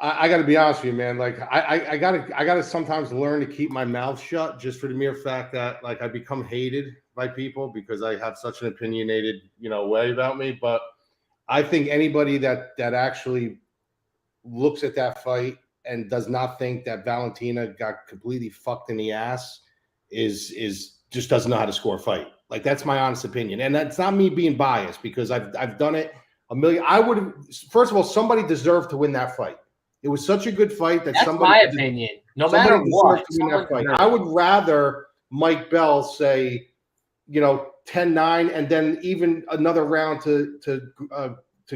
I got to be honest with you, man. I gotta sometimes learn to keep my mouth shut, just for the mere fact that I become hated by people because I have such an opinionated, way about me. But I think anybody that actually looks at that fight and does not think that Valentina got completely fucked in the ass is just doesn't know how to score a fight. That's my honest opinion, and that's not me being biased because I've done it a million. I would first of all, somebody deserved to win that fight. It was such a good fight that that's my opinion. No matter what, I would rather Mike Bell say, 10-9, and then even another round to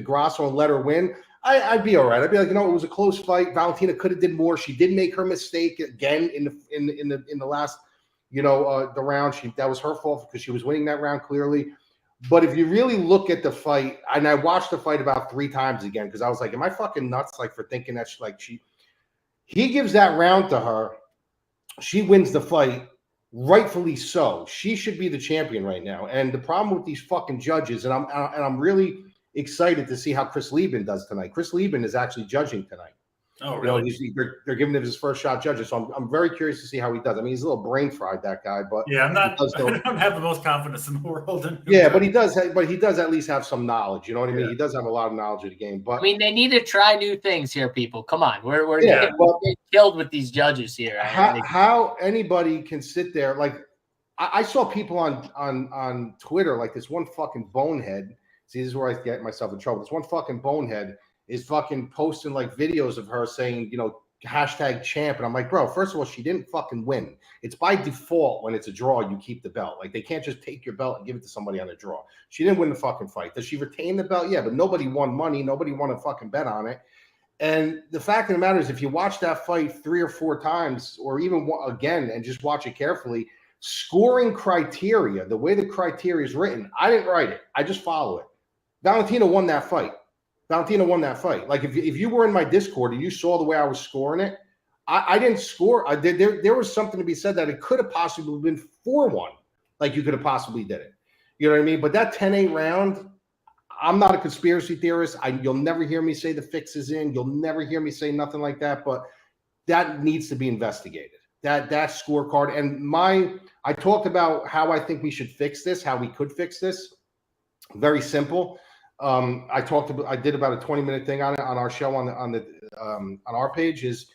Grasso and let her win. I'd be all right. I'd be like, it was a close fight. Valentina could have did more. She did make her mistake again in the last the round. That was her fault because she was winning that round clearly. But if you really look at the fight, and I watched the fight about 3 times again because I was like, am I fucking nuts for thinking that he gives that round to her, she wins the fight, rightfully so. She should be the champion right now. And the problem with these fucking judges, and I'm really excited to see how Chris Lieben does tonight. Chris Lieben is actually judging tonight. Oh, really? They're giving him his first shot judges, so I'm very curious to see how he does. I mean, he's a little brain fried, that guy, but yeah, I don't have the most confidence in the world. But he does at least have some knowledge. You know what I mean? He does have a lot of knowledge of the game. But I mean, they need to try new things here, people. Come on, we're getting killed with these judges here. How anybody can sit there I saw people on Twitter like this one fucking bonehead. See, this is where I get myself in trouble. This one fucking bonehead is fucking posting videos of her saying, hashtag champ. And I'm like, bro, first of all, she didn't fucking win. It's by default when it's a draw, you keep the belt. They can't just take your belt and give it to somebody on a draw. She didn't win the fucking fight. Does she retain the belt? Yeah, but nobody won money. Nobody won a fucking bet on it. And the fact of the matter is, if you watch that fight 3 or 4 times, or even again, and just watch it carefully, scoring criteria, the way the criteria is written, I didn't write it. I just follow it. Valentina won that fight. If you were in my Discord and you saw the way I was scoring it, I didn't score. There was something to be said that it could have possibly been 4-1. You could have possibly did it. You know what I mean? But that 10-8 round, I'm not a conspiracy theorist. You'll never hear me say the fix is in. You'll never hear me say nothing like that. But that needs to be investigated. That scorecard. And I talked about how I think we should fix this, how we could fix this. Very simple. I did about a 20-minute thing on it on our show on our page. Is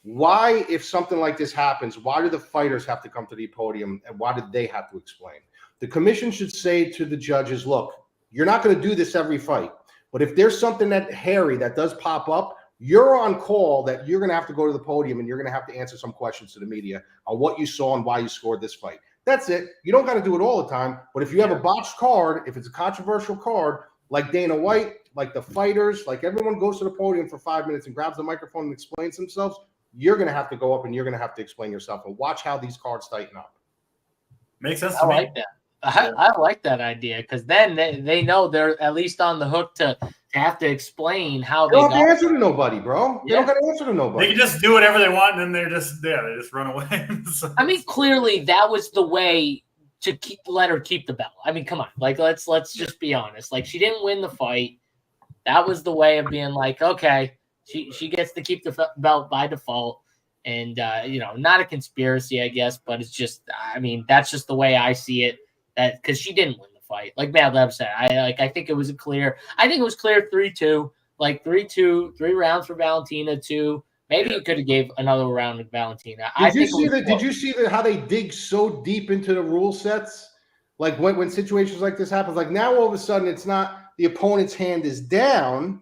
why, if something like this happens, why do the fighters have to come to the podium and why did they have to explain? The commission should say to the judges, look, you're not going to do this every fight, but if there's something that does pop up, you're on call that you're going to have to go to the podium and you're going to have to answer some questions to the media on what you saw and why you scored this fight. That's it. You don't got to do it all the time, but if you have a botched card, if it's a controversial card, like Dana White, like the fighters, like everyone goes to the podium for 5 minutes and grabs the microphone and explains themselves, you're going to have to go up and you're going to have to explain yourself and watch how these cards tighten up. Makes sense to me. I like that. I like that idea because then they know they're at least on the hook to have to explain how they don't have to answer to nobody, bro. They don't got to answer to nobody. They can just do whatever they want and then they just run away. I mean, clearly that was the way to let her keep the belt. I mean, come on, let's just be honest. She didn't win the fight. That was the way of being okay, she gets to keep the belt by default. And not a conspiracy, I guess, but it's just, I mean, that's just the way I see it. That because she didn't win the fight, like Mad Lab said. I think it was clear. I think it was clear 3-2, 3-2, 3 rounds for Valentina, 2. Maybe you could have gave another round to Valentina. Did you see how they dig so deep into the rule sets? When situations like this happens, now all of a sudden it's not the opponent's hand is down.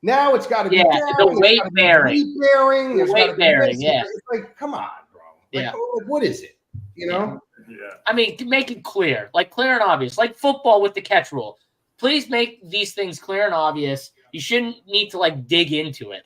Now it's got to be down. The weight bearing. The weight bearing, yeah. It's come on, bro. What is it? Yeah. I mean, make it clear, clear and obvious, like football with the catch rule. Please make these things clear and obvious. You shouldn't need to dig into it.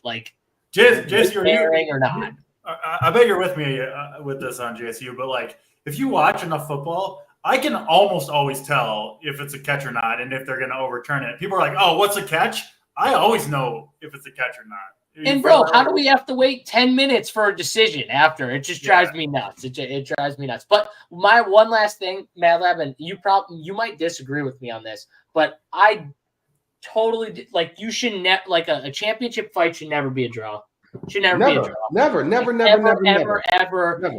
JS, or not. I bet you're with me with this on JSU, but if you watch enough football, I can almost always tell if it's a catch or not, and if they're going to overturn it. People are like, "Oh, what's a catch?" I always know if it's a catch or not. And bro, how do we have to wait 10 minutes for a decision after? It just drives me nuts. It drives me nuts. But my one last thing, Mad Lab, and you might disagree with me on this, but I totally you should a championship fight should never be a draw. Should never be a draw. Never.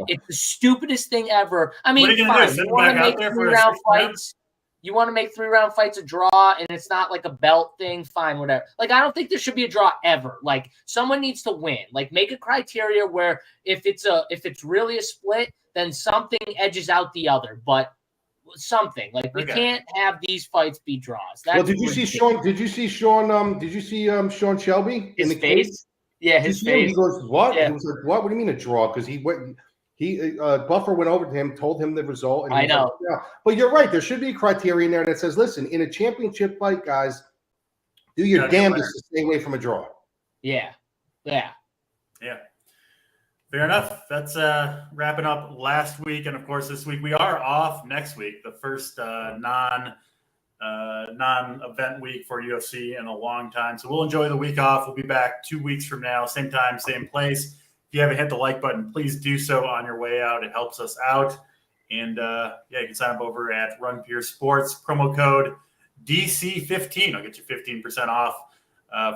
It's the stupidest thing ever. I mean, you want to make 3-round fights. You want to make 3-round fights a draw and it's not a belt thing, fine, whatever. I don't think there should be a draw ever. Someone needs to win. Make a criteria where if it's really a split, then something edges out the other. But something we can't have these fights be draws. Did you see Sean? Did you see Sean Shelby in the face? Yeah, his face. He goes, "What?" Yeah. He was like, "What? What do you mean a draw?" Because he went. Buffer went over to him, told him the result. And I know. Yeah. But you're right. There should be a criteria in there that says, listen, in a championship fight, guys, do your damnedest to stay away from a draw. Yeah. Fair enough. That's wrapping up last week, and of course this week we are off next week, the first non-event week for UFC in a long time. So we'll enjoy the week off. We'll be back 2 weeks from now, same time, same place. If you haven't hit the like button, please do so on your way out. It helps us out. And you can sign up over at Run Pure Sports, promo code DC15. I'll get you 15% off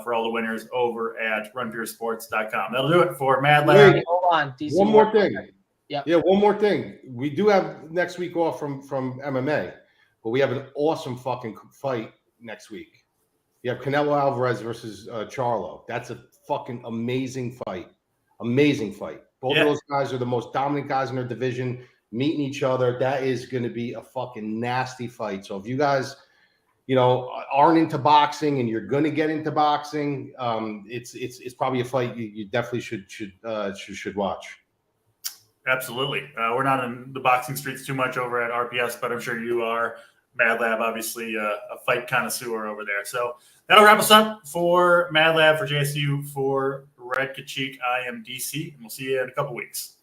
for all the winners over at runpuresports.com. That'll do it for Mad Lab. Wait, hold on. DC, one more thing. Yeah. One more thing. We do have next week off from MMA, but we have an awesome fucking fight next week. You have Canelo Alvarez versus Charlo. That's a fucking amazing fight. Amazing fight. Both of those guys are the most dominant guys in their division, meeting each other. That is going to be a fucking nasty fight. So if you guys aren't into boxing and you're going to get into boxing, it's probably a fight you definitely should watch. Absolutely. We're not in the boxing streets too much over at RPS, but I'm sure you are. Mad Lab, obviously a fight connoisseur over there. So that'll wrap us up for Mad Lab, for JSU, for Red Kachik. I am DC, and we'll see you in a couple weeks.